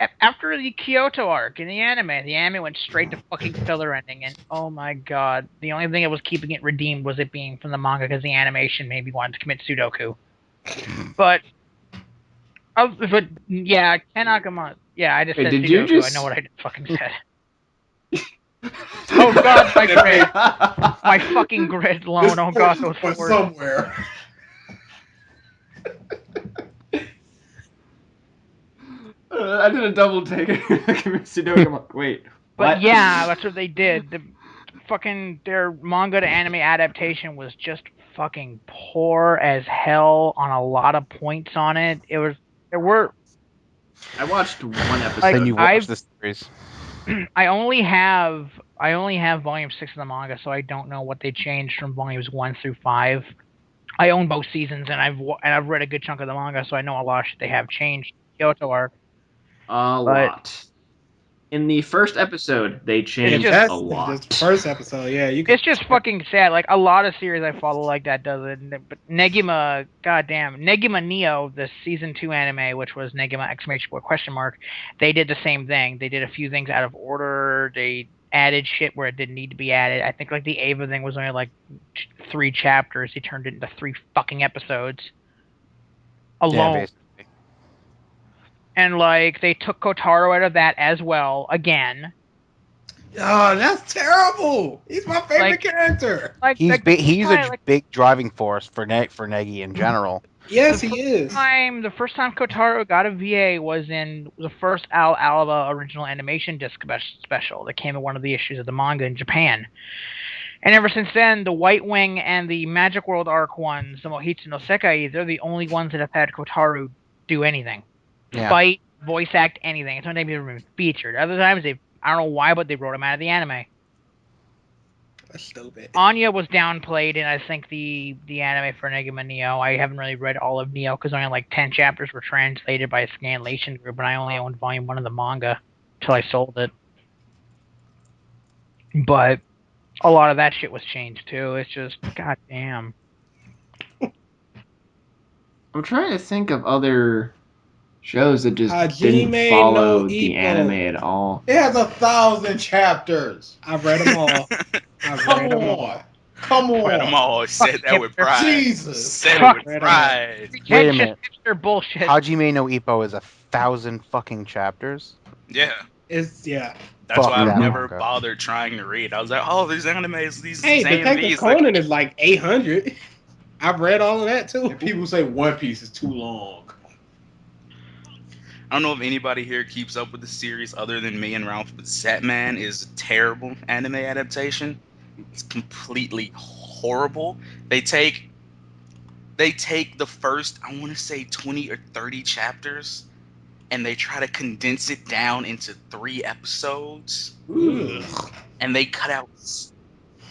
the Kyoto arc in the anime went straight to fucking filler ending, and oh my god, the only thing that was keeping it redeemed was it being from the manga because the animation made me want to commit Sudoku. But yeah, Ken Akama. Yeah, I just Wait, said did Sudoku. you just- I know what I just fucking said. Oh god, my grid. My fucking grid alone. Oh god, those But words. somewhere. I did a double take. Wait. But what? yeah, that's what they did. Their manga to anime adaptation was just fucking poor as hell on a lot of points on it. There were I watched one episode. Like, Then you watch the series. I only have volume 6 of the manga, so I don't know what they changed from volumes 1 through 5. I own both seasons, and I've read a good chunk of the manga, so I know a lot of shit they have changed. Kyoto arc. A lot. In the first episode, they changed just- a lot. Just the first episode, yeah. It's just fucking sad. Like, a lot of series I follow like that does it. But Negima, goddamn, Negima Neo, the season 2 anime, which was Negima exclamation point question mark, they did the same thing. They did a few things out of order. They added shit where it didn't need to be added. I think like the Ava thing was only like 3 chapters. He turned it into 3 fucking episodes alone. Yeah, basically. And like they took Kotaro out of that as well again. Oh, that's terrible. He's my favorite character. Like He's like, a big driving force for Negi in general. Yes, he is. The first time Kotaro got a VA was in the first Al Alaba original animation disc special that came in one of the issues of the manga in Japan. And ever since then, the White Wing and the Magic World arc ones, the Mohitsu no Sekai, they're the only ones that have had Kotaro do anything. Yeah. Fight, voice act, anything. Sometimes they've been featured. Other times, I don't know why, but they wrote him out of the anime. That's stupid. Anya was downplayed in, I think, the anime for Negima Neo. I haven't really read all of Neo because only like 10 chapters were translated by a Scanlation group, and I only owned volume 1 of the manga until I sold it. But a lot of that shit was changed too. It's just, goddamn. I'm trying to think of other shows that just Hajime didn't follow no the Ippo. anime at all. It has 1,000 chapters. I've read them all. Come on. Come Read them on. all. Said that with pride. Jesus. Said Fuck. it with pride. Wait a minute. Hipster bullshit. Hajime no Ippo is 1,000 fucking chapters. Yeah. That's That's Fuck why I've that never manga. bothered trying to read. I was like, oh, these animes, these Hey, Detective AMVs. Conan is like 800. I've read all of that too. And people say One Piece is too long. I don't know if anybody here keeps up with the series other than me and Ralph, but Zatman is a terrible anime adaptation. It's completely horrible. They take the first, I want to say 20 or 30 chapters, and they try to condense it down into 3 episodes. Ugh. And they cut out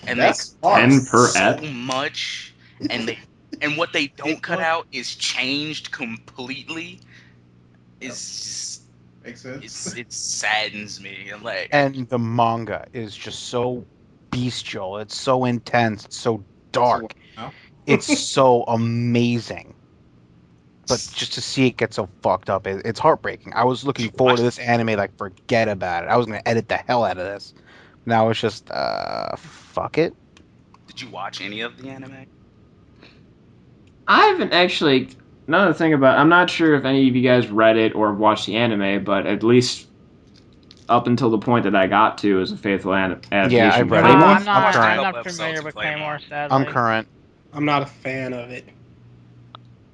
That's 10 per so ep. much, and what they don't cut out is changed completely. It's Makes sense. just it saddens me. Like, And the manga is just so bestial. It's so intense. It's so dark. Wow. It's so amazing. But just to see it get so fucked up, it's heartbreaking. I was looking forward to this anime like forget about it. I was going to edit the hell out of this. Now it's just, fuck it. did you watch any of the anime? I haven't actually. Another thing about, I'm not sure if any of you guys read it or watched the anime, but at least up until the point that I got to is a faithful adaptation. Yeah, I've read it. Claymore? I'm not. current. I'm not Couple familiar episodes of with Claymore. Claymore. Sadly, I'm current. I'm not a fan of it.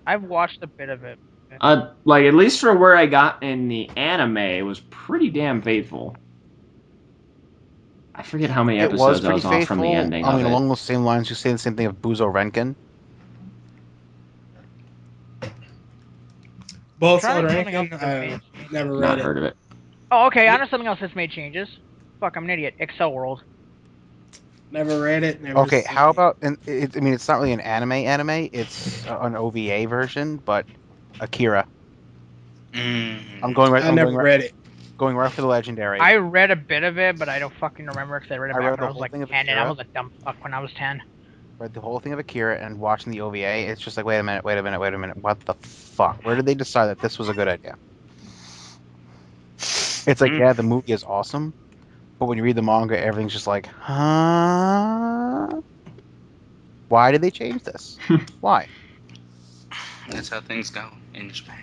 I've watched a bit of it. Like at least for where I got in the anime, it was pretty damn faithful. I forget how many It was episodes I pretty was off from the faithful. ending I of mean, it. along those same lines, you say the same thing of Buzo Renkin. Both Trying to Soda think something else Rankin, that's made never Not read it. heard of it. Oh, okay. I know something else that's made changes. Fuck, I'm an idiot. Excel World. Never read it. Never Okay, seen how it. about? And I mean, it's not really an anime. It's an OVA version, but Akira. I'm going right. I I'm never going right. read it. Going right for the legendary. I read a bit of it, but I don't fucking remember because I read it I back read when the I was whole like thing of 10, and I Akira. was a dumb fuck when I was 10. Read the whole thing of Akira and watching the OVA. It's just like, wait a minute. What the fuck? Where did they decide that this was a good idea? It's like, yeah, the movie is awesome, but when you read the manga, everything's just like, huh? Why did they change this? Why? That's how things go in Japan.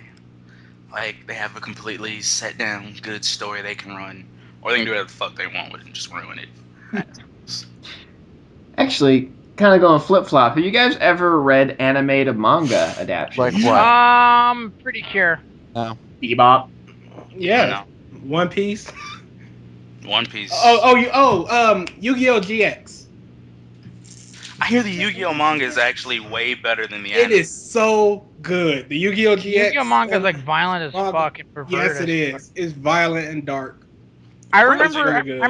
Like, they have a completely set down, good story they can run, or they can do whatever the fuck they want with it and just ruin it. Actually, kind of going flip flop. Have you guys ever read anime to manga adaptations? Like what? Pretty sure. No. Bebop. Yeah. No. One Piece. One Piece. Yu-Gi-Oh! GX. I hear the Yu-Gi-Oh manga is actually way better than the It anime. is so good. The Yu-Gi-Oh! GX. Yu-Gi-Oh manga is like violent as manga. fuck and perverted. Yes, it is. It's violent and dark. I It's remember. really good.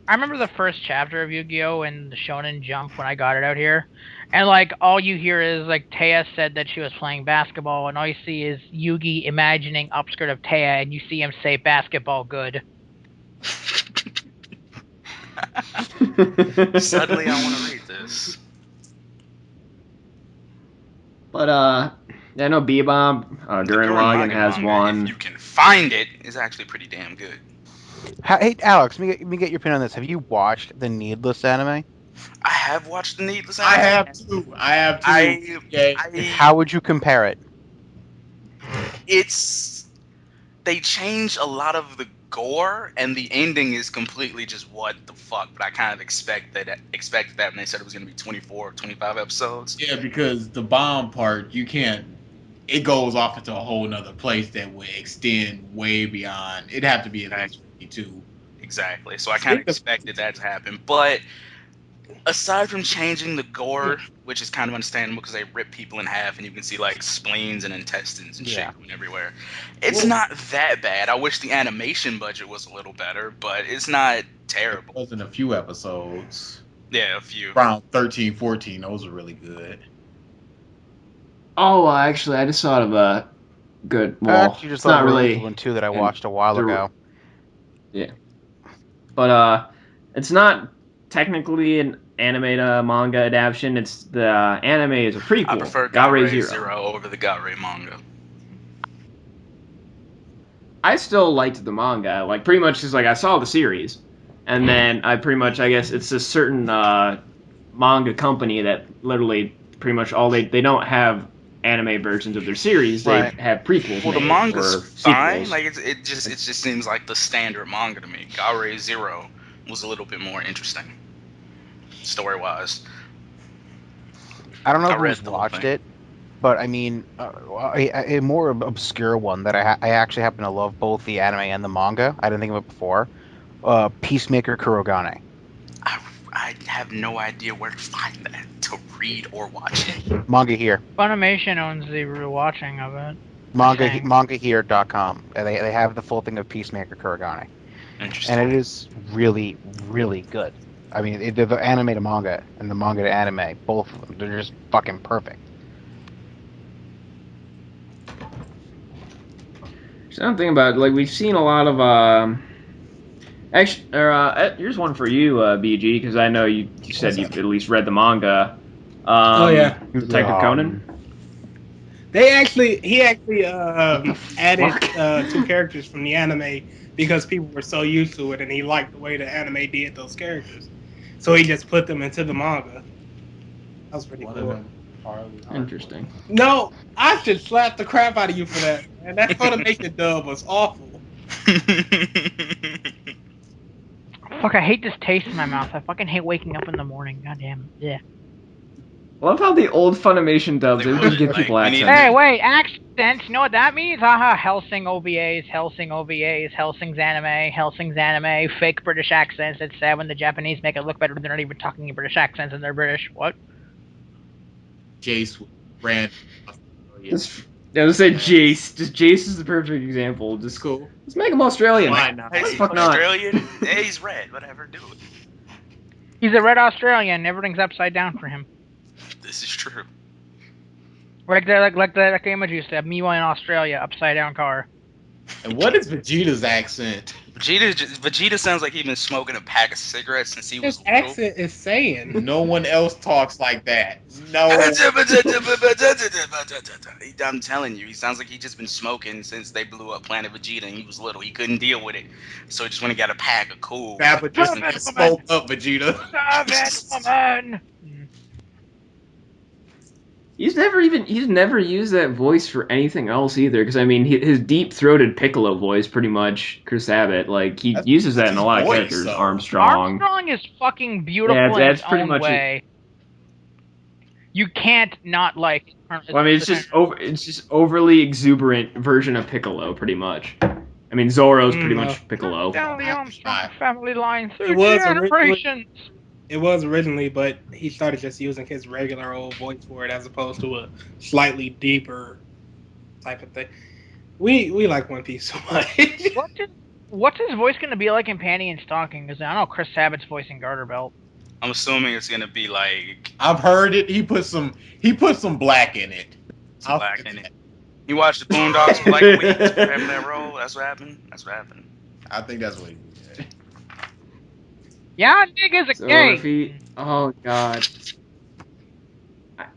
I remember the first chapter of Yu-Gi-Oh in the Shonen Jump when I got it out here, and like all you hear is like Taya said that she was playing basketball, and all you see is Yugi imagining upskirt of Taya, and you see him say basketball good. Suddenly, I want to read this. But I know Bebop, Gurren Lagann has manga, one. if you can find it, is actually pretty damn good. Hey, Alex, let me get your opinion on this. Have you watched the Needless anime? I have watched the Needless I anime. have too. How would you compare it? They change a lot of the gore, and the ending is completely just what the fuck. But I kind of expected that when they said it was going to be 24 or 25 episodes. Yeah, because the bomb part, you can't. It goes off into a whole nother place that would extend way beyond. It'd have to be at least 52. Exactly. So I kind of expected that to happen. But aside from changing the gore, which is kind of understandable because they rip people in half and you can see like spleens and intestines and shit going everywhere, it's not that bad. I wish the animation budget was a little better, but it's not terrible. It was in a few episodes. Yeah, a few. Around 13, 14, those are really good. Oh, actually, I just thought of a good. Well, You just it's not really one too that I watched a while ago. Yeah, but it's not technically an anime to manga adaptation. It's the anime is a prequel. I prefer Gare Zero over the Gare manga. I still liked the manga. Like pretty much, just like I saw the series, and then I pretty much, I guess it's a certain manga company that literally pretty much all they don't have anime versions of their series. They have prequels. Well, the made, manga's or fine. sequels. Like it just seems like the standard manga to me. Gare Zero was a little bit more interesting, story wise. I don't know who's watched it, but I mean, a more obscure one that I actually happen to love both the anime and the manga. I didn't think of it before. Peacemaker Kurogane. I have no idea where to find that to read or watch it. Manga here. Funimation owns the rewatching of it. Mangahere.com. They have the full thing of Peacemaker Kurogane. Interesting. And it is really, really good. I mean, the anime to manga and the manga to anime, both of them, they're just fucking perfect. Something about like we've seen a lot of actually, here's one for you, BG, because I know you said you've at least read the manga. Detective Conan. He actually added 2 characters from the anime because people were so used to it, and he liked the way the anime did those characters, so he just put them into the manga. That was pretty cool. Interesting. No, I should slap the crap out of you for that, man. That Funimation dub was awful. Fuck, I hate this taste in my mouth. I fucking hate waking up in the morning. Goddamn. Yeah. I love how the old Funimation dubs, they just give people we need accents. Hey, wait, accents. You know what that means? Haha, Hellsing OVAs, Hellsing OVAs, Hellsing's anime, fake British accents. It's sad when the Japanese make it look better. They're not even talking in British accents and they're British. What? Jace ran. Just, I was gonna say Jace. Just Jace is the perfect example. Just Cool. let's make him Australian. Why not? Hey, Why the fuck not? Australian? Hey, he's red. Whatever, do it. He's a red Australian. Everything's upside down for him. This is true. Like the image used to have me in Australia, upside down car. And what is Vegeta's accent? Vegeta sounds like he's been smoking a pack of cigarettes since he was His little. accent is saying. No one else talks like that. No. I'm telling you, he sounds like he's just been smoking since they blew up Planet Vegeta and he was little. He couldn't deal with it, so he just went and got a pack of cool. Papa just spoke up, Vegeta. Woman. He's never used that voice for anything else either. Because I mean, his deep-throated Piccolo voice, pretty much, Chris Abbott, like he uses that in a lot of characters. Though. Armstrong Is fucking beautiful Yeah, in that's its pretty own much way. You can't not like. Well, I mean, it's just overly exuberant version of Piccolo, pretty much. I mean, Zoro's pretty much Piccolo. Down the Armstrong family line through It was generations. It was originally, but he started just using his regular old voice for it as opposed to a slightly deeper type of thing. We like One Piece so much. What's his voice going to be like in Panty and Stocking? Because I know Chris Sabbath's voice in Garter Belt. I'm assuming it's gonna be like. I've heard it. He put some black in it. Black in it. You watched the Boondocks for like a week to prepare for that role. That's what happened. I think that's what he did. Yeah, niggas So a gay. oh god,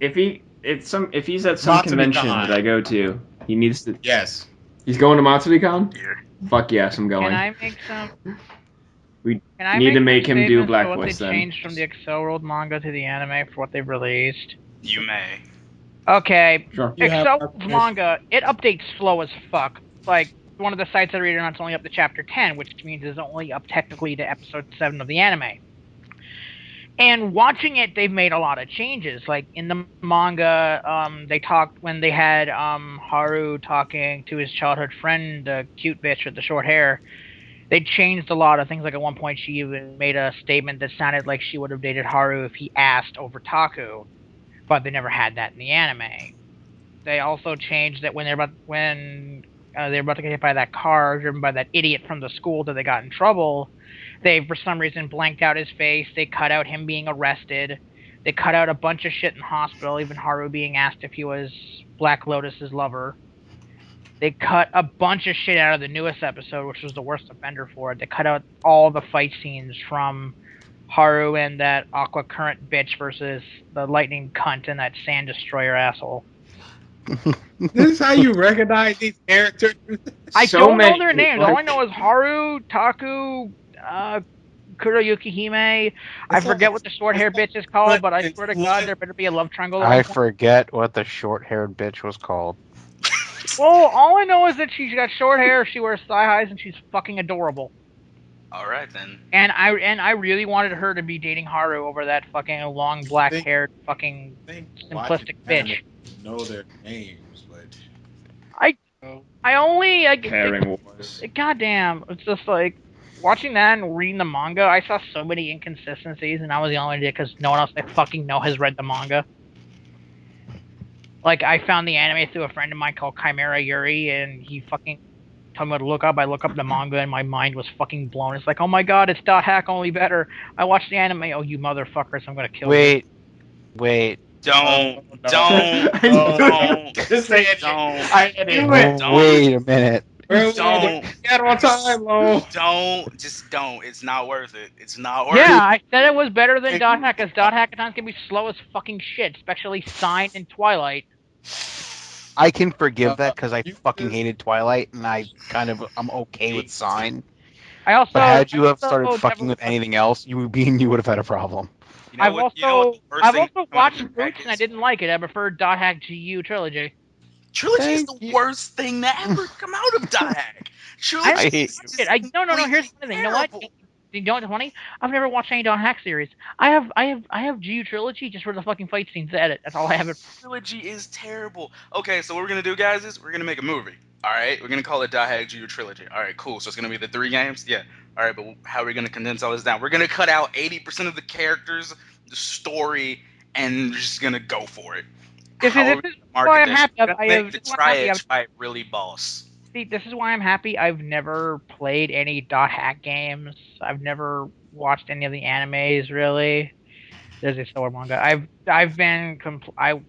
if he's at some convention that I go to, he needs to. Yes. He's going to MatsuriCon? Yeah. Fuck yes, I'm going. Can I make some? We need to make him do Black Voice Voice then. then. Changed from the Excel World manga to the anime for what they've released. You may. Okay, Sure. Excel World manga, it updates slow as fuck. Like, one of the sites I read on, it's only up to chapter 10, which means it's only up technically to episode 7 of the anime. And watching it, they've made a lot of changes. Like, in the manga, they talked when they had Haru talking to his childhood friend, the cute bitch with the short hair. They changed a lot of things. Like, at one point, she even made a statement that sounded like she would have dated Haru if he asked over Taku. But they never had that in the anime. They also changed that when they were about to get hit by that car driven by that idiot from the school that they got in trouble, they for some reason blanked out his face. They cut out him being arrested. They cut out a bunch of shit in the hospital, even Haru being asked if he was Black Lotus's lover. They cut a bunch of shit out of the newest episode, which was the worst offender for it. They cut out all the fight scenes from Haru and that Aqua Current bitch versus the Lightning cunt and that Sand Destroyer asshole. This is how you recognize these characters. I don't know their names. All I know is Haru, Taku, Kuroyuki Hime. I forget what the short-haired bitch is called, but I swear to God, there better be a love triangle. I forget what the short-haired bitch was called. Well, all I know is that she's got short hair, she wears thigh highs, and she's fucking adorable. All right then. And I really wanted her to be dating Haru over that fucking long black-haired fucking simplistic bitch. Know their names, but I only Pairing wars. goddamn, it's just like watching that and reading the manga. I saw so many inconsistencies, and I was the only idiot because no one else I fucking know has read the manga. Like, I found the anime through a friend of mine called Chimera Yuri, and he fucking told me what to look up. I look up the manga, and my mind was fucking blown. It's like, oh my god, it's dot hack, only better. I watched the anime. Oh, you motherfuckers, I'm gonna kill you. Wait. Don't. just say it. Don't. Wait a minute. Don't. Get on time, Lo. Don't. It's not worth it. It's not worth Yeah, it. I said it was better than dot hack, because dot hack at times can be slow as fucking shit, especially Sign and Twilight. I can forgive that because I fucking hated Twilight, and I'm okay with Sign. I also. But had you have started fucking with anything else, you would have had a problem. You know what the worst I've thing also coming out of watched Dot Roots Hack and I is? didn't like it. I preferred Dot Hack GU Trilogy. Trilogy is Thank the you. worst thing to ever come out of Dot Hack. I Trilogy hate is you. just No. Here's completely the thing. You know what? terrible. You know what's funny? I've never watched any Dot Hack series. I have GU Trilogy just for the fucking fight scenes to edit. That's all I have it. Trilogy is terrible. Okay, so what we're gonna do, guys, is we're gonna make a movie. All right, we're gonna call it Dot Hack Junior Trilogy. All right, cool. So it's gonna be the 3 games. Yeah. All right, but how are we gonna condense all this down? We're gonna cut out 80% of the characters, the story, and we're just gonna go for it. This How are is we gonna why market I'm this? happy. We're gonna make the triage fight really boss. See, this is why I'm happy. I've never played any Dot Hack games. I've never watched any of the animes really. There's a Solar manga. I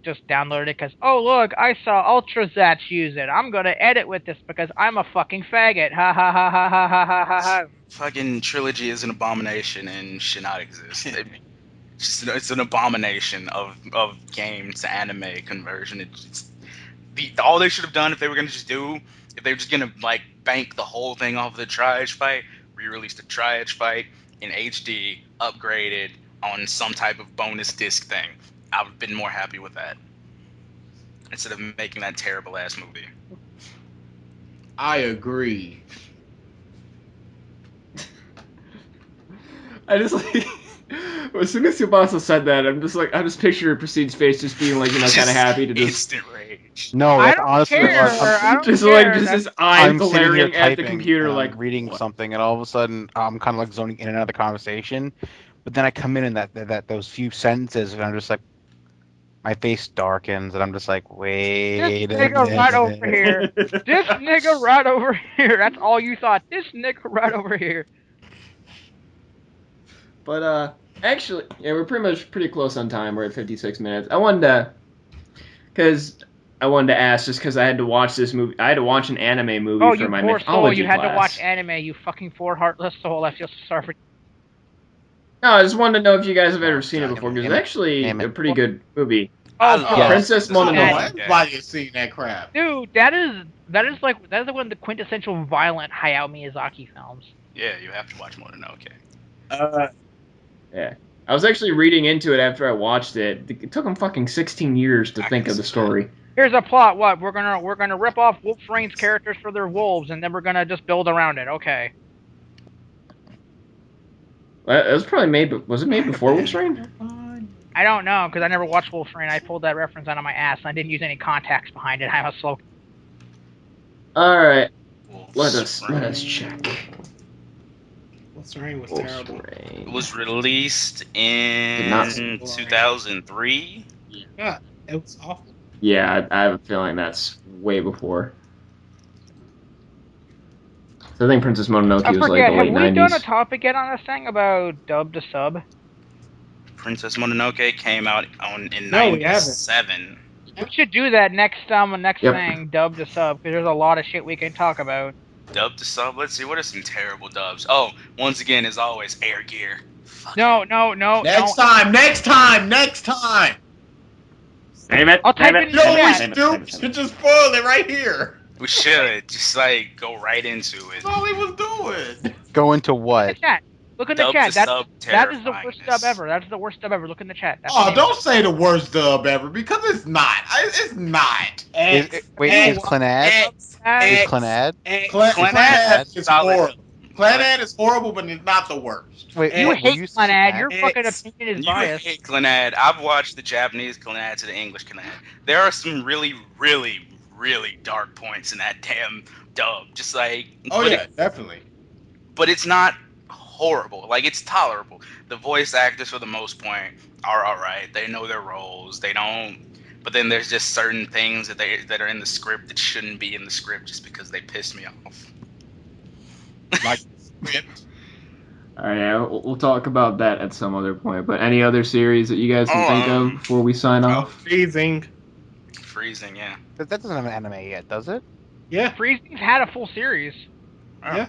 just downloaded it because look, I saw Ultrazats use it. I'm gonna edit with this because I'm a fucking faggot. Ha ha ha ha ha ha ha ha ha. Fucking Trilogy is an abomination and should not exist. It's an abomination of game to anime conversion. All they should have done if they were gonna like bank the whole thing off of the triage fight, re-release the triage fight in HD, upgraded on some type of bonus disc thing. I've been more happy with that instead of making that terrible ass movie. I agree. I just like as soon as Tsubasa said that, I just picture Proceed's face just being like, kind of happy to just instant rage. No, I that's don't honestly care. what I don't just care. just his eyes I'm sitting here glaring at the typing, computer and I'm like reading what? something, and all of a sudden I'm kind of like zoning in and out of the conversation. But then I come in and that those few sentences, and I'm just like, my face darkens, and I'm just like, wait This a nigga right over minute. here. This nigga right over here. That's all you thought. This nigga right over here. But actually, yeah, we're pretty close on time. We're at 56 minutes. I wanted to ask just because I had to watch this movie. I had to watch an anime movie Oh, for you my poor soul. mythology You had class. to watch anime. You fucking poor heartless soul. I feel so sorry for you. No, I just wanted to know if you guys have ever Oh, seen it God, before because damn it's it. actually Damn it. a pretty good movie. I Oh, love Yes. Princess Princess Oh, Mononoke. everybody has seen that crap. dude, that is like one of the quintessential violent Hayao Miyazaki films. Yeah, you have to watch Mononoke. Yeah. I was actually reading into it after I watched it. It took them fucking 16 years to I think can of the see story. Here's a plot. What we're gonna rip off Wolfrane's characters for their wolves, and then we're gonna just build around it. Okay. It was probably was it made before Wolf's Rain? I don't know because I never watched Wolfrane. I pulled that reference out of my ass, and I didn't use any context behind it. I'm a slow. Alright, Wolf's let us Rain. check. What's Rain was Wolf's terrible. Rain. It was released Did not- in 2003. Yeah, it was awful. Yeah, I have a feeling that's way before. So I think Princess Mononoke I was like forget. the Have late we 90s. done a topic yet on this thing about dub to sub? Princess Mononoke came out in No, we haven't. 97. We should do that next Yep. thing, dub to sub, because there's a lot of shit we can talk about. Dub to sub. Let's see. What are some terrible dubs? Oh, once again, as always, Air Gear. Fuck. No. Next time. Damn it! I'll type damn it in You know the what chat. we should do? Should just spoil it right here. We should just like go right into it. That's all he was doing. Go into Look in what? the chat. Look in the Dub chat. to sub That is the worst terrifyingness. dub ever. That's the worst dub ever. Look in the chat. That's the Oh, name don't of it. say the worst dub ever because it's not. It's not. Is Clanad? Is Clanad? Clanad is solid. horrible. Clanad is horrible, but it's not the worst. Wait, You were hate you Clanad. saying Your that? fucking opinion is You biased. hate Clannad. I've watched the Japanese Clannad to the English Clannad. There are some really, really, really dark points in that damn dub. Just like, Oh but yeah, definitely. but it's not horrible. Like, it's tolerable. The voice actors, for the most part, are all right. They know their roles. They don't. But then there's just certain things that are in the script that shouldn't be in the script just because they piss me off. Like, All right, yeah, we'll talk about that at some other point. But any other series that you guys can think of before we sign off? Freezing. Freezing, yeah. That doesn't have an anime yet, does it? Yeah, Freezing's had a full series. Yeah.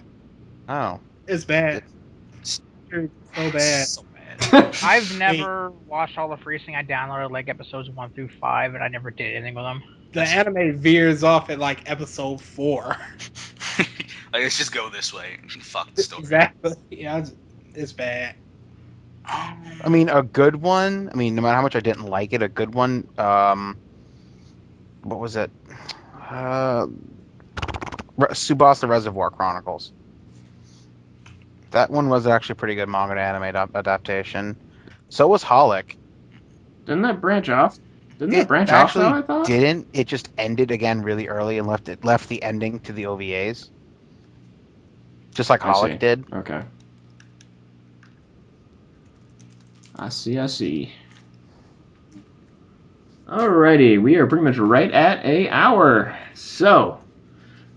Oh. it's bad. It's so bad. So bad. I've never watched all the Freezing. I downloaded like episodes 1 through 5, and I never did anything with them. The anime veers off at like episode 4. Like, let's just go this way. Fuck the story. Exactly. Yeah, it's bad. I mean, a good one. I mean, no matter how much I didn't like it, a good one. What was it? Tsubasa Reservoir Chronicles. That one was actually a pretty good manga to anime adaptation. So was Holic. Didn't that branch off? Didn't that It branch off though? actually I thought. didn't. It just ended again really early and left the ending to the OVAs, just like I see. Holic did. Okay. I see. I see. Alrighty, we are pretty much right at an hour, so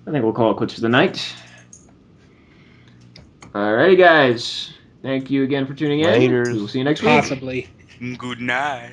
I think we'll call it quits for the night. Alrighty, guys. Thank you again for tuning in. Laters. We will see you next week. Possibly. Good night.